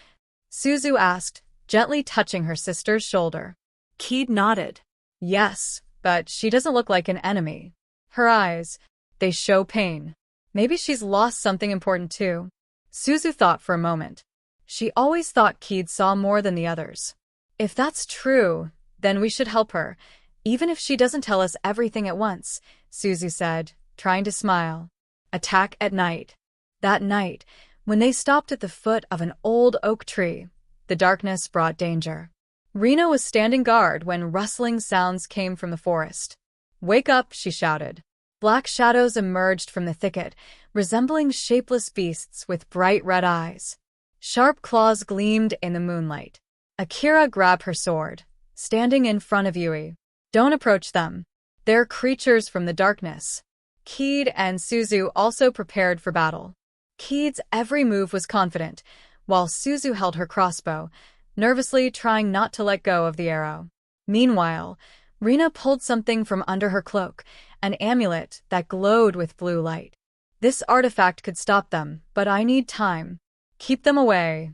Suzu asked, gently touching her sister's shoulder. Keed nodded. "Yes, but she doesn't look like an enemy. Her eyes, they show pain. Maybe she's lost something important too." Suzu thought for a moment. She always thought Keed saw more than the others. "If that's true, then we should help her, even if she doesn't tell us everything at once," Suzu said, trying to smile. Attack at night. That night, when they stopped at the foot of an old oak tree, the darkness brought danger. Rina was standing guard when rustling sounds came from the forest. "Wake up," she shouted. Black shadows emerged from the thicket, resembling shapeless beasts with bright red eyes. Sharp claws gleamed in the moonlight. Akira grabbed her sword, standing in front of Yui. "Don't approach them. They're creatures from the darkness." Keed and Suzu also prepared for battle. Keed's every move was confident, while Suzu held her crossbow, nervously trying not to let go of the arrow. Meanwhile, Rina pulled something from under her cloak, an amulet that glowed with blue light. "This artifact could stop them, but I need time. Keep them away."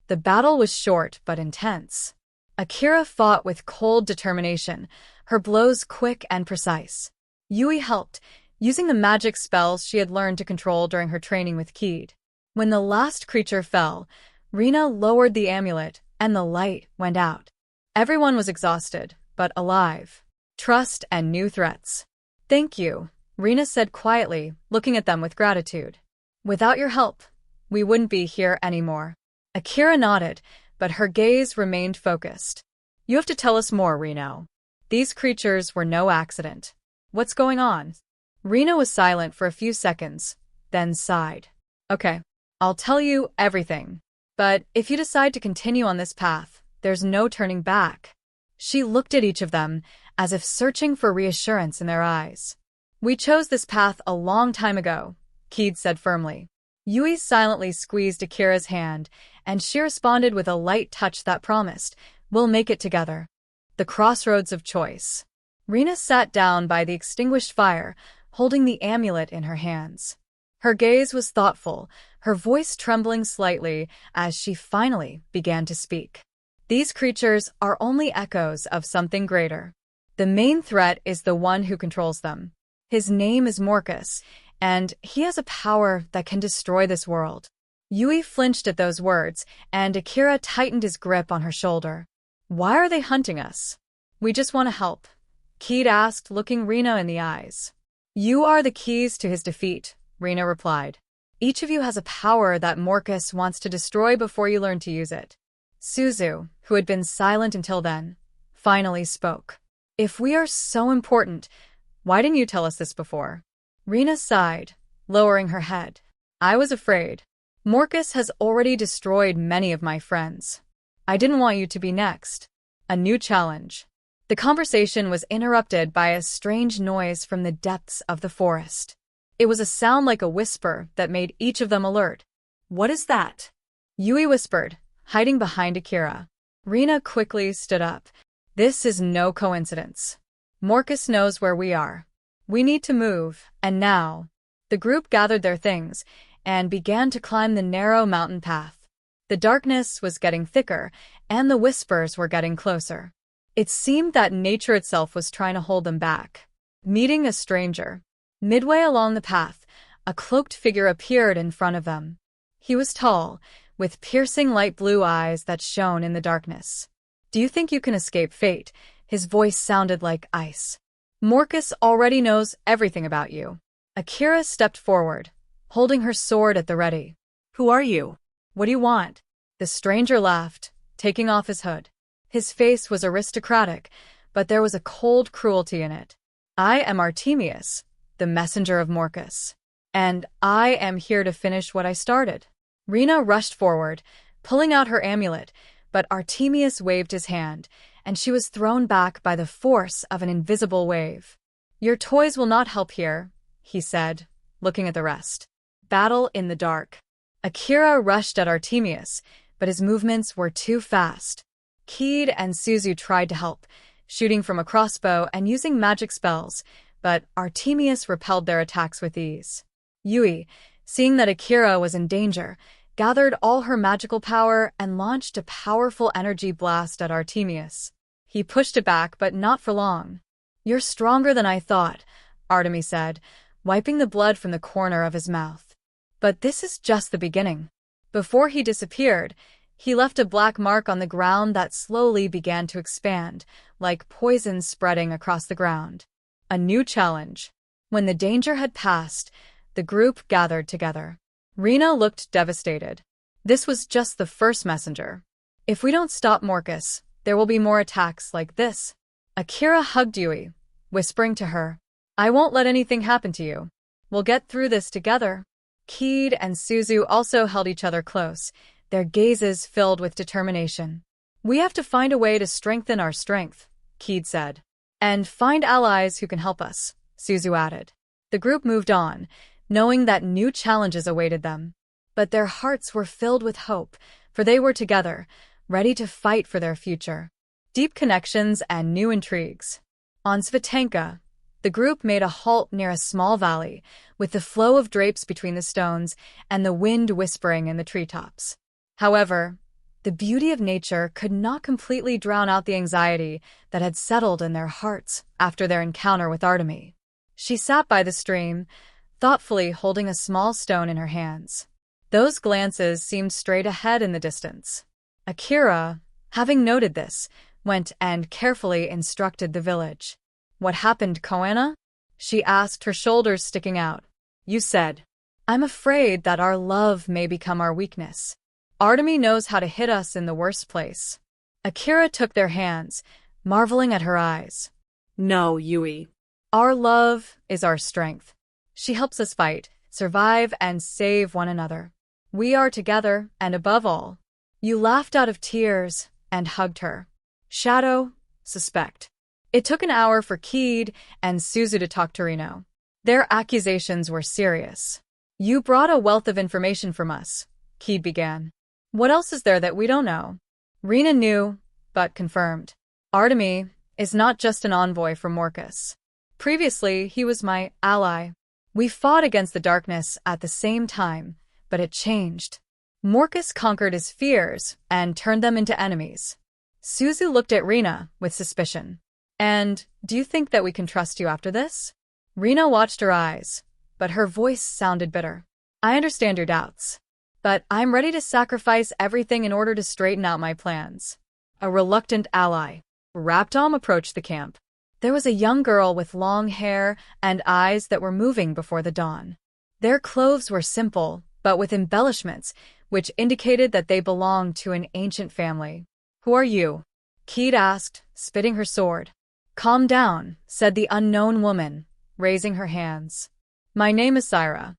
The battle was short but intense. Akira fought with cold determination, her blows quick and precise. Yui helped, using the magic spells she had learned to control during her training with Keed. When the last creature fell, Rina lowered the amulet, and the light went out. Everyone was exhausted, but alive. Trust and new threats. "Thank you," Rina said quietly, looking at them with gratitude. "Without your help, we wouldn't be here anymore." Akira nodded, but her gaze remained focused. "You have to tell us more, Rino. These creatures were no accident. What's going on?" Rina was silent for a few seconds, then sighed. "Okay, I'll tell you everything. But if you decide to continue on this path, there's no turning back." She looked at each of them, as if searching for reassurance in their eyes. "We chose this path a long time ago," Keed said firmly. Yui silently squeezed Akira's hand, and she responded with a light touch that promised, "We'll make it together." The crossroads of choice. Rina sat down by the extinguished fire, holding the amulet in her hands. Her gaze was thoughtful, her voice trembling slightly as she finally began to speak. These creatures are only echoes of something greater. The main threat is the one who controls them. His name is Morcus, and he has a power that can destroy this world. Yui flinched at those words, and Akira tightened his grip on her shoulder. Why are they hunting us? We just want to help, Keed asked, looking Rina in the eyes. You are the keys to his defeat, Rina replied. Each of you has a power that Morcus wants to destroy before you learn to use it. Suzu, who had been silent until then, finally spoke. If we are so important, why didn't you tell us this before? Rina sighed, lowering her head. I was afraid. Morcus has already destroyed many of my friends. I didn't want you to be next. A new challenge. The conversation was interrupted by a strange noise from the depths of the forest. It was a sound like a whisper that made each of them alert. What is that? Yui whispered, hiding behind Akira. Rina quickly stood up. This is no coincidence. Morcus knows where we are. We need to move, and now. The group gathered their things and began to climb the narrow mountain path. The darkness was getting thicker, and the whispers were getting closer. It seemed that nature itself was trying to hold them back. Meeting a stranger. Midway along the path, a cloaked figure appeared in front of them. He was tall, with piercing light blue eyes that shone in the darkness. Do you think you can escape fate? His voice sounded like ice. Morcus already knows everything about you. Akira stepped forward, holding her sword at the ready. Who are you? What do you want? The stranger laughed, taking off his hood. His face was aristocratic, but there was a cold cruelty in it. I am Artemius, the messenger of Morcus, and I am here to finish what I started. Rina rushed forward, pulling out her amulet, but Artemius waved his hand, and she was thrown back by the force of an invisible wave. Your toys will not help here, he said, looking at the rest. Battle in the dark. Akira rushed at Artemius, but his movements were too fast. Keed and Suzu tried to help, shooting from a crossbow and using magic spells, but Artemius repelled their attacks with ease. Yui, seeing that Akira was in danger, gathered all her magical power and launched a powerful energy blast at Artemius. He pushed it back, but not for long. You're stronger than I thought, Artemi said, wiping the blood from the corner of his mouth. But this is just the beginning. Before he disappeared, he left a black mark on the ground that slowly began to expand, like poison spreading across the ground. A new challenge. When the danger had passed, the group gathered together. Rina looked devastated. This was just the first messenger. If we don't stop Morcus, there will be more attacks like this. Akira hugged Yui, whispering to her, I won't let anything happen to you. We'll get through this together. Keed and Suzu also held each other close, their gazes filled with determination. We have to find a way to strengthen our strength, Keed said. And find allies who can help us, Suzu added. The group moved on, knowing that new challenges awaited them. But their hearts were filled with hope, for they were together, ready to fight for their future. Deep connections and new intrigues. On Svatenka, the group made a halt near a small valley, with the flow of drapes between the stones and the wind whispering in the treetops. However, the beauty of nature could not completely drown out the anxiety that had settled in their hearts after their encounter with Artemi. She sat by the stream, thoughtfully holding a small stone in her hands. Those glances seemed straight ahead in the distance. Akira, having noted this, went and carefully instructed the village. What happened, Koana? She asked, her shoulders sticking out. You said. I'm afraid that our love may become our weakness. Artemi knows how to hit us in the worst place. Akira took their hands, marveling at her eyes. No, Yui. Our love is our strength. She helps us fight, survive, and save one another. We are together, and above all. You laughed out of tears and hugged her. Shadow, suspect. It took an hour for Keed and Suzu to talk to Rino. Their accusations were serious. You brought a wealth of information from us, Keed began. What else is there that we don't know? Rina knew, but confirmed. Artemi is not just an envoy from Morcus. Previously, he was my ally. We fought against the darkness at the same time, but it changed. Morcus conquered his fears and turned them into enemies. Suzu looked at Rina with suspicion. And, do you think that we can trust you after this? Rina watched her eyes, but her voice sounded bitter. I understand your doubts, but I'm ready to sacrifice everything in order to straighten out my plans. A reluctant ally. Raptom approached the camp. There was a young girl with long hair and eyes that were moving before the dawn. Their clothes were simple, but with embellishments, which indicated that they belonged to an ancient family. Who are you? Keed asked, spitting her sword. Calm down, said the unknown woman, raising her hands. My name is Syra.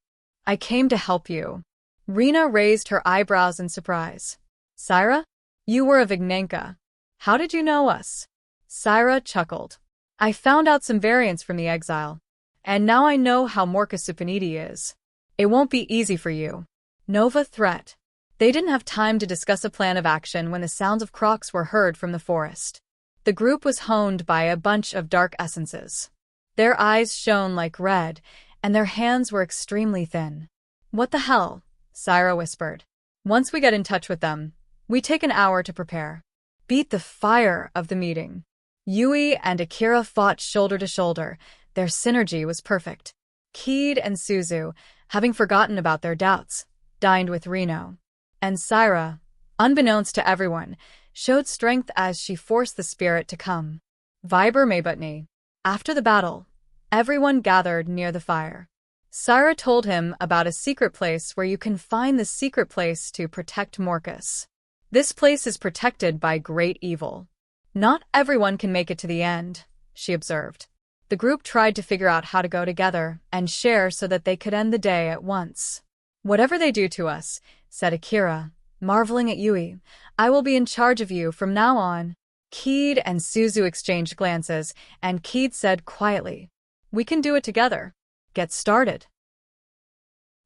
I came to help you. Rina raised her eyebrows in surprise. Syra? You were a Vignenka. How did you know us? Syra chuckled. I found out some variants from the exile, and now I know how Morcus Supanidi is. It won't be easy for you. Nova threat. They didn't have time to discuss a plan of action when the sounds of crocs were heard from the forest. The group was honed by a bunch of dark essences. Their eyes shone like red, and their hands were extremely thin. What the hell? Syra whispered. Once we get in touch with them, we take an hour to prepare. Beat the fire of the meeting. Yui and Akira fought shoulder to shoulder. Their synergy was perfect. Keed and Suzu, having forgotten about their doubts, dined with Reno. And Syra, unbeknownst to everyone, showed strength as she forced the spirit to come. Viber Maybutni. After the battle, everyone gathered near the fire. Syra told him about a secret place where you can find the secret place to protect Morcus. This place is protected by great evil. Not everyone can make it to the end, she observed. The group tried to figure out how to go together and share so that they could end the day at once. Whatever they do to us, said Akira, marveling at Yui, I will be in charge of you from now on. Keed and Suzu exchanged glances, and Keed said quietly, we can do it together. Get started.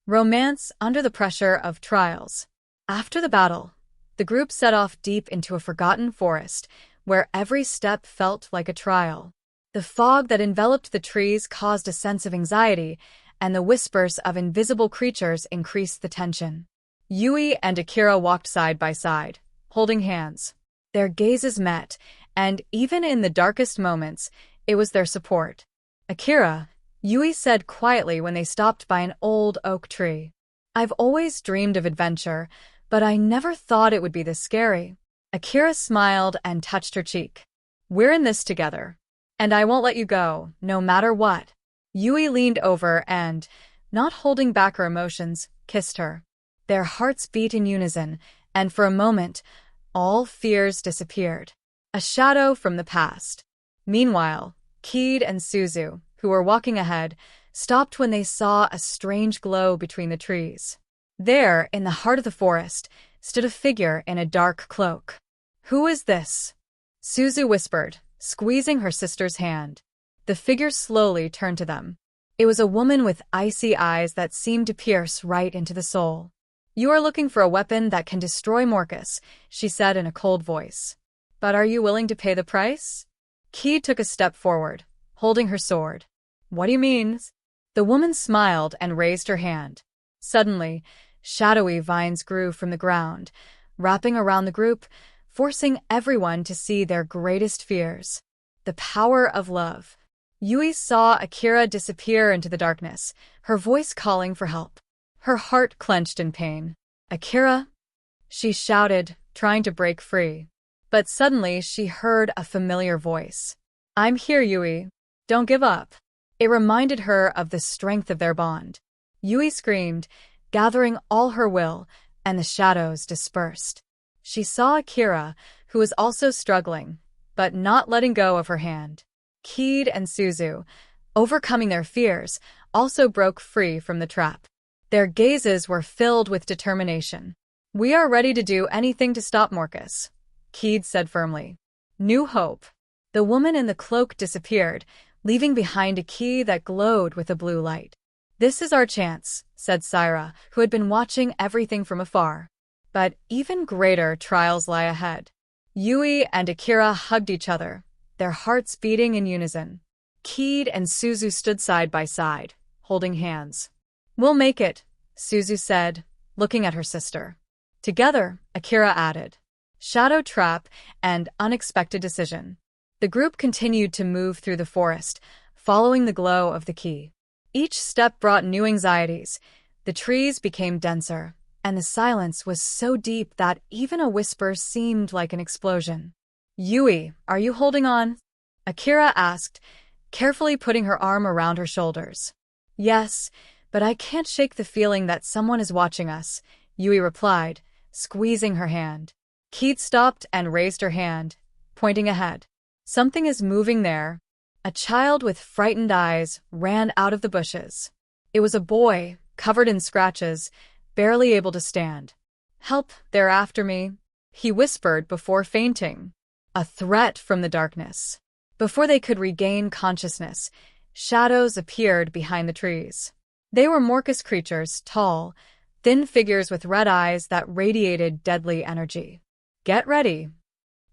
Romance under the pressure of trials. After the battle, the group set off deep into a forgotten forest, where every step felt like a trial. The fog that enveloped the trees caused a sense of anxiety, and the whispers of invisible creatures increased the tension. Yui and Akira walked side by side, holding hands. Their gazes met, and even in the darkest moments, it was their support. Akira, Yui said quietly when they stopped by an old oak tree. I've always dreamed of adventure, but I never thought it would be this scary. Akira smiled and touched her cheek. We're in this together. And I won't let you go, no matter what. Yui leaned over and, not holding back her emotions, kissed her. Their hearts beat in unison, and for a moment, all fears disappeared. A shadow from the past. Meanwhile, Keed and Suzu, who were walking ahead, stopped when they saw a strange glow between the trees. There, in the heart of the forest, stood a figure in a dark cloak. Who is this? Suzu whispered, squeezing her sister's hand. The figure slowly turned to them. It was a woman with icy eyes that seemed to pierce right into the soul. You are looking for a weapon that can destroy Morcus, she said in a cold voice. But are you willing to pay the price? Keed took a step forward, holding her sword. What do you mean? The woman smiled and raised her hand. Suddenly, shadowy vines grew from the ground, wrapping around the group, forcing everyone to see their greatest fears. The power of love. Yui saw Akira disappear into the darkness, her voice calling for help. Her heart clenched in pain. Akira? She shouted, trying to break free. But suddenly she heard a familiar voice. I'm here, Yui. Don't give up. It reminded her of the strength of their bond. Yui screamed, gathering all her will, and the shadows dispersed. She saw Akira, who was also struggling, but not letting go of her hand. Keed and Suzu, overcoming their fears, also broke free from the trap. Their gazes were filled with determination. We are ready to do anything to stop Morcus, Keed said firmly. New hope. The woman in the cloak disappeared, leaving behind a key that glowed with a blue light. This is our chance, said Syra, who had been watching everything from afar. But even greater trials lie ahead. Yui and Akira hugged each other, their hearts beating in unison. Keed and Suzu stood side by side, holding hands. We'll make it, Suzu said, looking at her sister. Together, Akira added. Shadow trap and unexpected decision. The group continued to move through the forest, following the glow of the key. Each step brought new anxieties. The trees became denser, and the silence was so deep that even a whisper seemed like an explosion. Yui, are you holding on? Akira asked, carefully putting her arm around her shoulders. Yes, but I can't shake the feeling that someone is watching us, Yui replied, squeezing her hand. Keed stopped and raised her hand, pointing ahead. Something is moving there. A child with frightened eyes ran out of the bushes. It was a boy, covered in scratches, barely able to stand. Help, they're after me, he whispered before fainting. A threat from the darkness. Before they could regain consciousness, shadows appeared behind the trees. They were Morcus creatures, tall, thin figures with red eyes that radiated deadly energy. Get ready,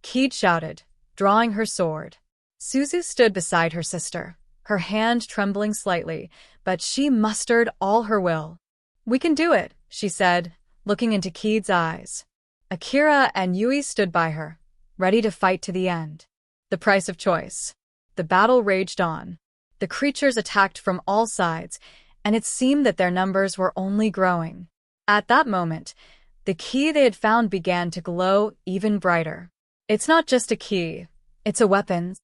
Keed shouted, drawing her sword. Suzu stood beside her sister, her hand trembling slightly, but she mustered all her will. We can do it, she said, looking into Keed's eyes. Akira and Yui stood by her, ready to fight to the end. The price of choice. The battle raged on. The creatures attacked from all sides, and it seemed that their numbers were only growing. At that moment, the key they had found began to glow even brighter. It's not just a key, it's a weapon,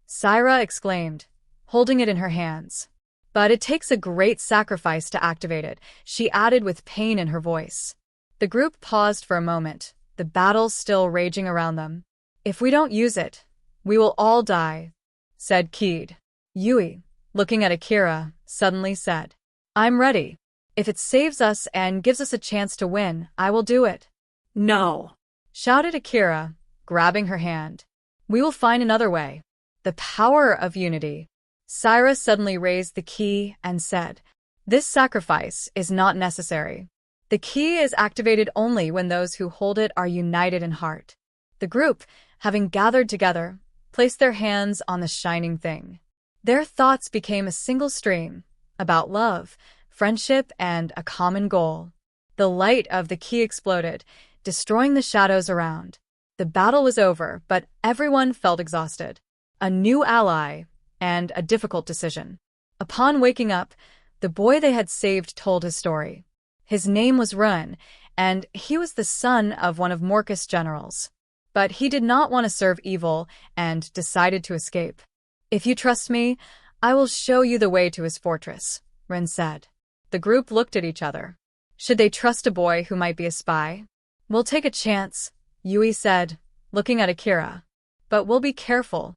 Syra exclaimed, holding it in her hands. But it takes a great sacrifice to activate it, she added with pain in her voice. The group paused for a moment, the battle still raging around them. If we don't use it, we will all die, said Keed. Yui, looking at Akira, suddenly said, I'm ready. If it saves us and gives us a chance to win, I will do it. No, shouted Akira, grabbing her hand. We will find another way. The power of unity. Syra suddenly raised the key and said, This sacrifice is not necessary. The key is activated only when those who hold it are united in heart. The group, having gathered together, placed their hands on the shining thing. Their thoughts became a single stream, about love, friendship, and a common goal. The light of the key exploded, destroying the shadows around. The battle was over, but everyone felt exhausted. A new ally, and a difficult decision. Upon waking up, the boy they had saved told his story. His name was Run, and he was the son of one of Morcus' generals. But he did not want to serve evil and decided to escape. If you trust me, I will show you the way to his fortress, Ren said. The group looked at each other. Should they trust a boy who might be a spy? We'll take a chance, Yui said, looking at Akira. But we'll be careful.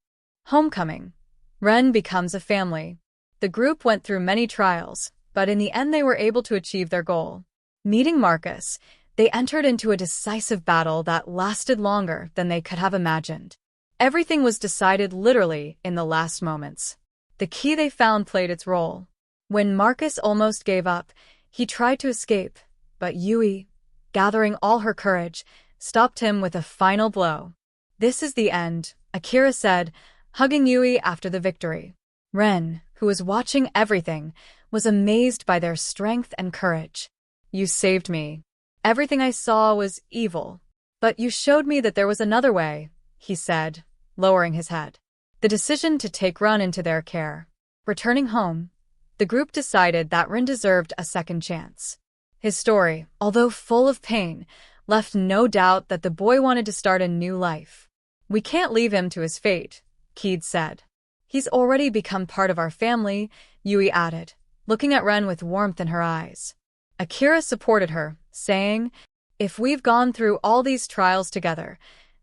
Homecoming. Ren becomes a family. The group went through many trials, but in the end they were able to achieve their goal. Meeting Marcus, they entered into a decisive battle that lasted longer than they could have imagined. Everything was decided literally in the last moments. The key they found played its role. When Marcus almost gave up, he tried to escape, but Yui, gathering all her courage, stopped him with a final blow. This is the end, Akira said, hugging Yui after the victory. Ren, who was watching everything, was amazed by their strength and courage. You saved me. Everything I saw was evil. But you showed me that there was another way, he said, lowering his head. The decision to take Run into their care. Returning home, the group decided that Rin deserved a second chance. His story, although full of pain, left no doubt that the boy wanted to start a new life. We can't leave him to his fate, Keed said. He's already become part of our family, Yui added, looking at Ren with warmth in her eyes. Akira supported her, saying, If we've gone through all these trials together,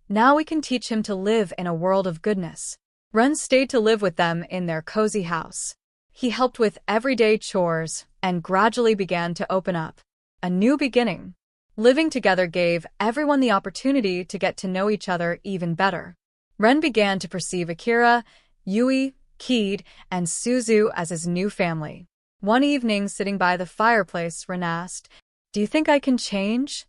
now we can teach him to live in a world of goodness. Ren stayed to live with them in their cozy house. He helped with everyday chores and gradually began to open up. A new beginning. Living together gave everyone the opportunity to get to know each other even better. Ren began to perceive Akira, Yui, Keed, and Suzu as his new family. One evening, sitting by the fireplace, Ren asked, Do you think I can change?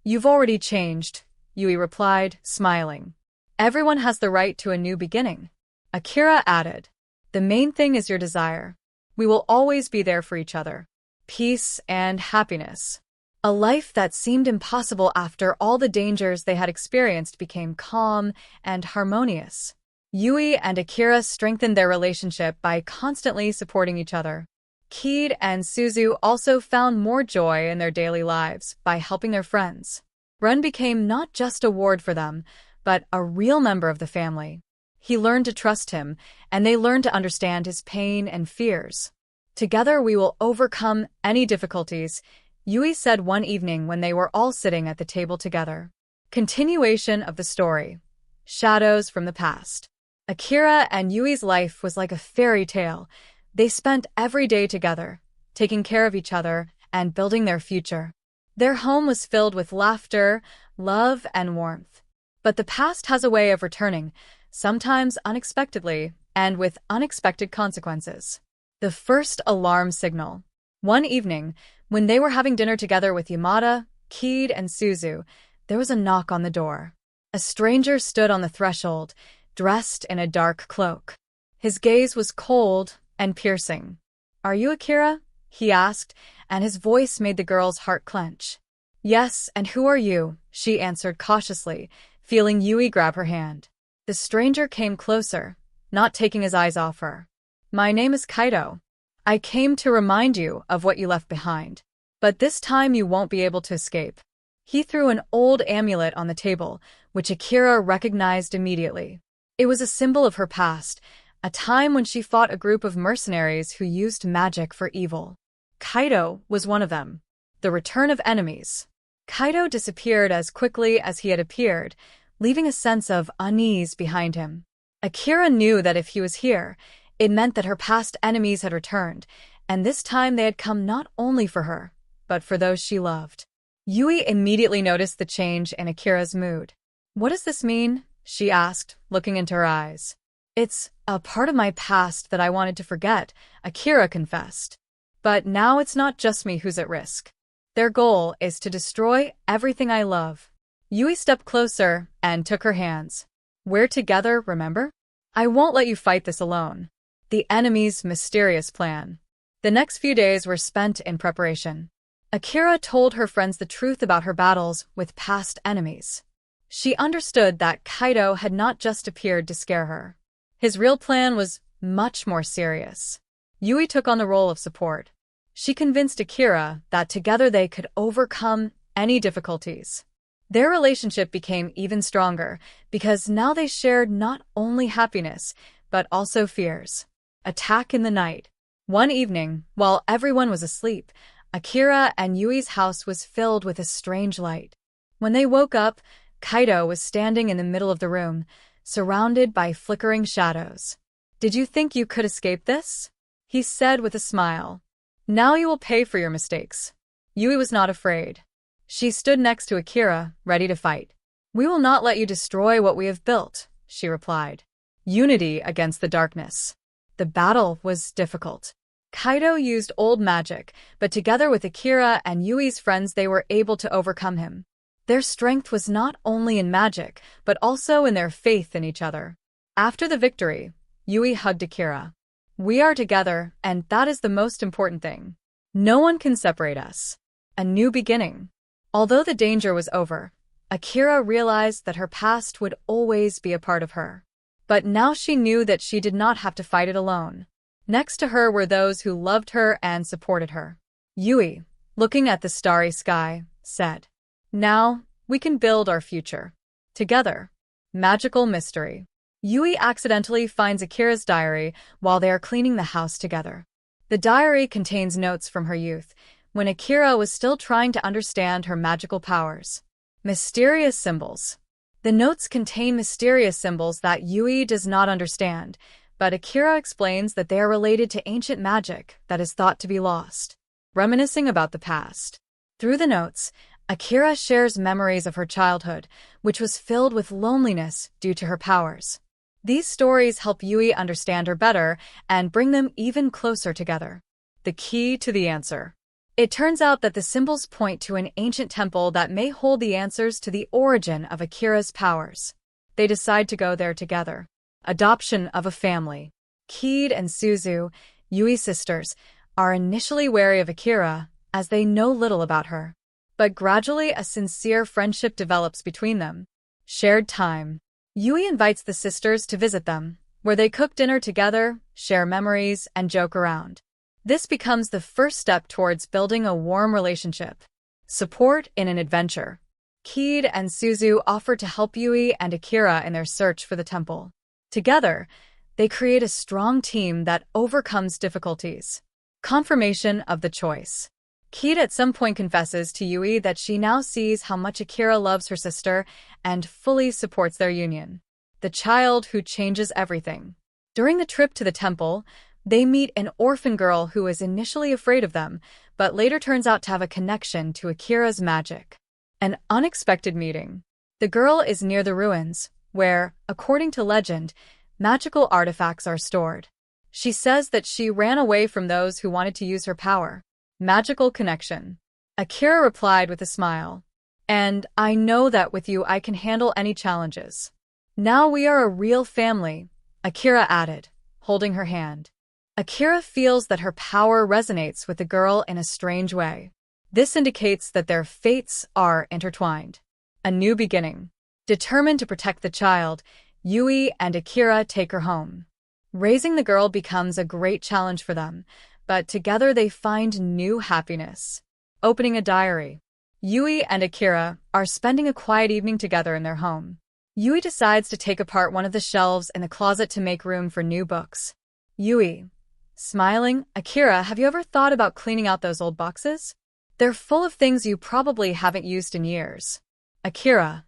You've already changed, Yui replied, smiling. Everyone has the right to a new beginning. Akira added, The main thing is your desire. We will always be there for each other. Peace and happiness. A life that seemed impossible after all the dangers they had experienced became calm and harmonious. Yui and Akira strengthened their relationship by constantly supporting each other. Keed and Suzu also found more joy in their daily lives by helping their friends. Ren became not just a ward for them, but a real member of the family. He learned to trust him, and they learned to understand his pain and fears. Together we will overcome any difficulties, Yui said one evening when they were all sitting at the table together. Continuation of the story. Shadows from the past. Akira and Yui's life was like a fairy tale. They spent every day together, taking care of each other and building their future. Their home was filled with laughter, love, and warmth. But the past has a way of returning, sometimes unexpectedly, and with unexpected consequences. The first alarm signal. One evening, when they were having dinner together with Yamada, Keed, and Suzu, there was a knock on the door. A stranger stood on the threshold, dressed in a dark cloak. His gaze was cold and piercing. "Are you Akira?" he asked, and his voice made the girl's heart clench. "Yes, and who are you?" she answered cautiously, feeling Yui grab her hand. The stranger came closer, not taking his eyes off her. "My name is Kaido. I came to remind you of what you left behind. But this time you won't be able to escape." He threw an old amulet on the table, which Akira recognized immediately. It was a symbol of her past, a time when she fought a group of mercenaries who used magic for evil. Kaido was one of them. The return of enemies. Kaido disappeared as quickly as he had appeared, leaving a sense of unease behind him. Akira knew that if he was here, it meant that her past enemies had returned, and this time they had come not only for her, but for those she loved. Yui immediately noticed the change in Akira's mood. "What does this mean?" she asked, looking into her eyes. "It's a part of my past that I wanted to forget," Akira confessed. "But now it's not just me who's at risk. Their goal is to destroy everything I love." Yui stepped closer and took her hands. "We're together, remember? I won't let you fight this alone." The enemy's mysterious plan. The next few days were spent in preparation. Akira told her friends the truth about her battles with past enemies. She understood that Kaido had not just appeared to scare her. His real plan was much more serious. Yui took on the role of support. She convinced Akira that together they could overcome any difficulties. Their relationship became even stronger because now they shared not only happiness, but also fears. Attack in the night. One evening, while everyone was asleep, Akira and Yui's house was filled with a strange light. When they woke up, Kaido was standing in the middle of the room, surrounded by flickering shadows. "Did you think you could escape this?" he said with a smile. "Now you will pay for your mistakes." Yui was not afraid. She stood next to Akira, ready to fight. "We will not let you destroy what we have built," she replied. Unity against the darkness. The battle was difficult. Kaido used old magic, but together with Akira and Yui's friends they were able to overcome him. Their strength was not only in magic, but also in their faith in each other. After the victory, Yui hugged Akira. "We are together, and that is the most important thing. No one can separate us." A new beginning. Although the danger was over, Akira realized that her past would always be a part of her. But now she knew that she did not have to fight it alone. Next to her were those who loved her and supported her. Yui, looking at the starry sky, said, "Now, we can build our future. Together." Magical mystery. Yui accidentally finds Akira's diary while they are cleaning the house together. The diary contains notes from her youth, when Akira was still trying to understand her magical powers. Mysterious symbols. The notes contain mysterious symbols that Yui does not understand, but Akira explains that they are related to ancient magic that is thought to be lost. Reminiscing about the past. Through the notes, Akira shares memories of her childhood, which was filled with loneliness due to her powers. These stories help Yui understand her better and bring them even closer together. The key to the answer. It turns out that the symbols point to an ancient temple that may hold the answers to the origin of Akira's powers. They decide to go there together. Adoption of a family. Keed and Suzu, Yui sisters, are initially wary of Akira, as they know little about her. But gradually a sincere friendship develops between them. Shared time. Yui invites the sisters to visit them, where they cook dinner together, share memories, and joke around. This becomes the first step towards building a warm relationship. Support in an adventure. Kid and Suzu offer to help Yui and Akira in their search for the temple. Together, they create a strong team that overcomes difficulties. Confirmation of the choice. Kid at some point confesses to Yui that she now sees how much Akira loves her sister and fully supports their union. The child who changes everything. During the trip to the temple, they meet an orphan girl who is initially afraid of them, but later turns out to have a connection to Akira's magic. An unexpected meeting. The girl is near the ruins, where, according to legend, magical artifacts are stored. She says that she ran away from those who wanted to use her power. Magical connection. Akira replied with a smile. And I know that with you I can handle any challenges. Now we are a real family, Akira added, holding her hand. Akira feels that her power resonates with the girl in a strange way. This indicates that their fates are intertwined. A new beginning. Determined to protect the child, Yui and Akira take her home. Raising the girl becomes a great challenge for them, but together they find new happiness. Opening a diary. Yui and Akira are spending a quiet evening together in their home. Yui decides to take apart one of the shelves in the closet to make room for new books. Yui. Smiling, Akira, have you ever thought about cleaning out those old boxes? They're full of things you probably haven't used in years. Akira.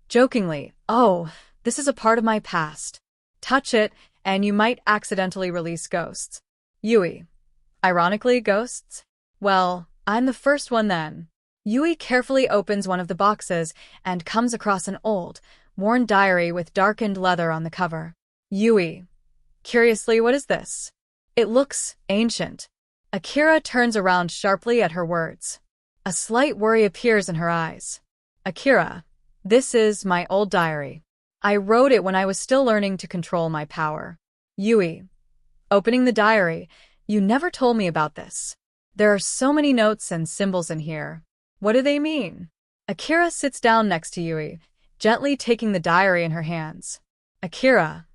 Jokingly, oh, this is a part of my past. Touch it, and you might accidentally release ghosts. Yui. Ironically, ghosts? Well, I'm the first one then. Yui carefully opens one of the boxes and comes across an old, worn diary with darkened leather on the cover. Yui. Curiously, what is this? It looks ancient. Akira turns around sharply at her words. A slight worry appears in her eyes. Akira. This is my old diary. I wrote it when I was still learning to control my power. Yui. Opening the diary. You never told me about this. There are so many notes and symbols in here. What do they mean? Akira sits down next to Yui, gently taking the diary in her hands. Akira.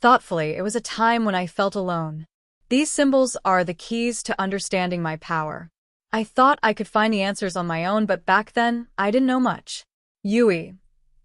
Thoughtfully, it was a time when I felt alone. These symbols are the keys to understanding my power. I thought I could find the answers on my own, but back then, I didn't know much. Yui.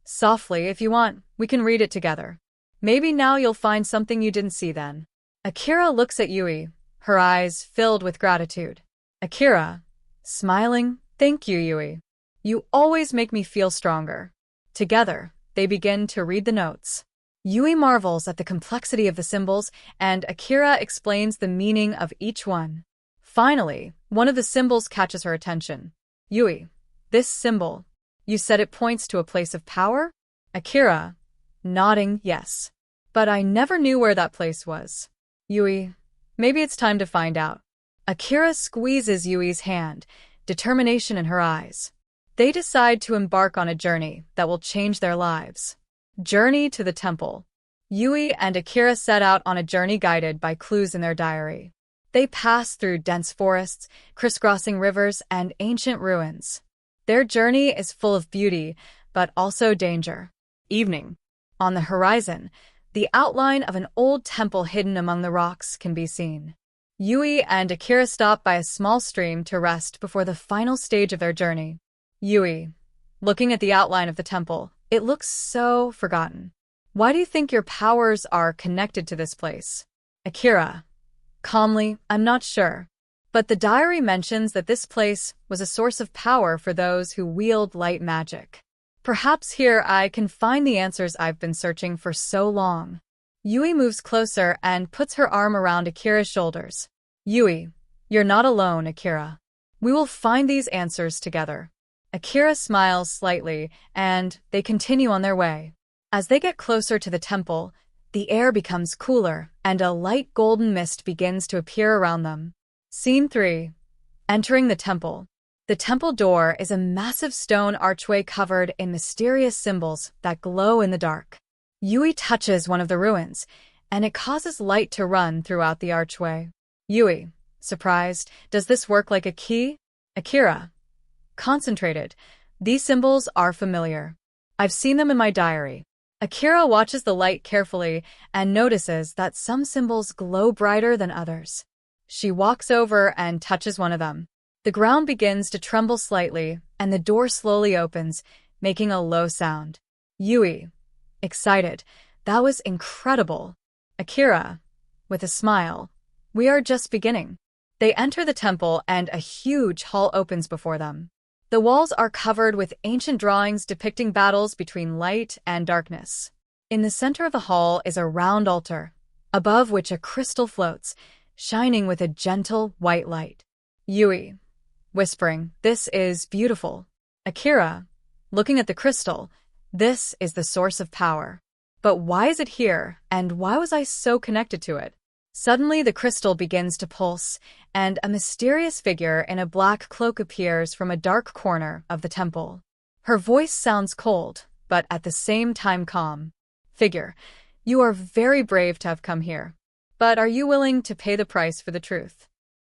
Softly, if you want, we can read it together. Maybe now you'll find something you didn't see then. Akira looks at Yui, her eyes filled with gratitude. Akira. Smiling, thank you, Yui. You always make me feel stronger. Together, they begin to read the notes. Yui marvels at the complexity of the symbols, and Akira explains the meaning of each one. Finally, one of the symbols catches her attention. Yui. This symbol. You said it points to a place of power? Akira. Nodding, yes. But I never knew where that place was. Yui. Maybe it's time to find out. Akira squeezes Yui's hand, determination in her eyes. They decide to embark on a journey that will change their lives. Journey to the temple. Yui and Akira set out on a journey guided by clues in their diary. They pass through dense forests, crisscrossing rivers, and ancient ruins. Their journey is full of beauty, but also danger. Evening. On the horizon, the outline of an old temple hidden among the rocks can be seen. Yui and Akira stop by a small stream to rest before the final stage of their journey. Yui. Looking at the outline of the temple, it looks so forgotten. Why do you think your powers are connected to this place? Akira. Calmly, I'm not sure. But the diary mentions that this place was a source of power for those who wield light magic. Perhaps here I can find the answers I've been searching for so long. Yui moves closer and puts her arm around Akira's shoulders. Yui. You're not alone, Akira. We will find these answers together. Akira smiles slightly, and they continue on their way. As they get closer to the temple, the air becomes cooler, and a light golden mist begins to appear around them. Scene 3. Entering the temple. The temple door is a massive stone archway covered in mysterious symbols that glow in the dark. Yui touches one of the ruins, and it causes light to run throughout the archway. Yui, surprised, does this work like a key? Akira, concentrated. These symbols are familiar. I've seen them in my diary. Akira watches the light carefully and notices that some symbols glow brighter than others. She walks over and touches one of them. The ground begins to tremble slightly, and the door slowly opens, making a low sound. Yui, excited, that was incredible. Akira, with a smile, we are just beginning. They enter the temple and a huge hall opens before them. The walls are covered with ancient drawings depicting battles between light and darkness. In the center of the hall is a round altar, above which a crystal floats, shining with a gentle white light. Yui, whispering, this is beautiful. Akira, looking at the crystal, this is the source of power. But why is it here, and why was I so connected to it? Suddenly, the crystal begins to pulse, and a mysterious figure in a black cloak appears from a dark corner of the temple. Her voice sounds cold, but at the same time calm. Figure, you are very brave to have come here. But are you willing to pay the price for the truth?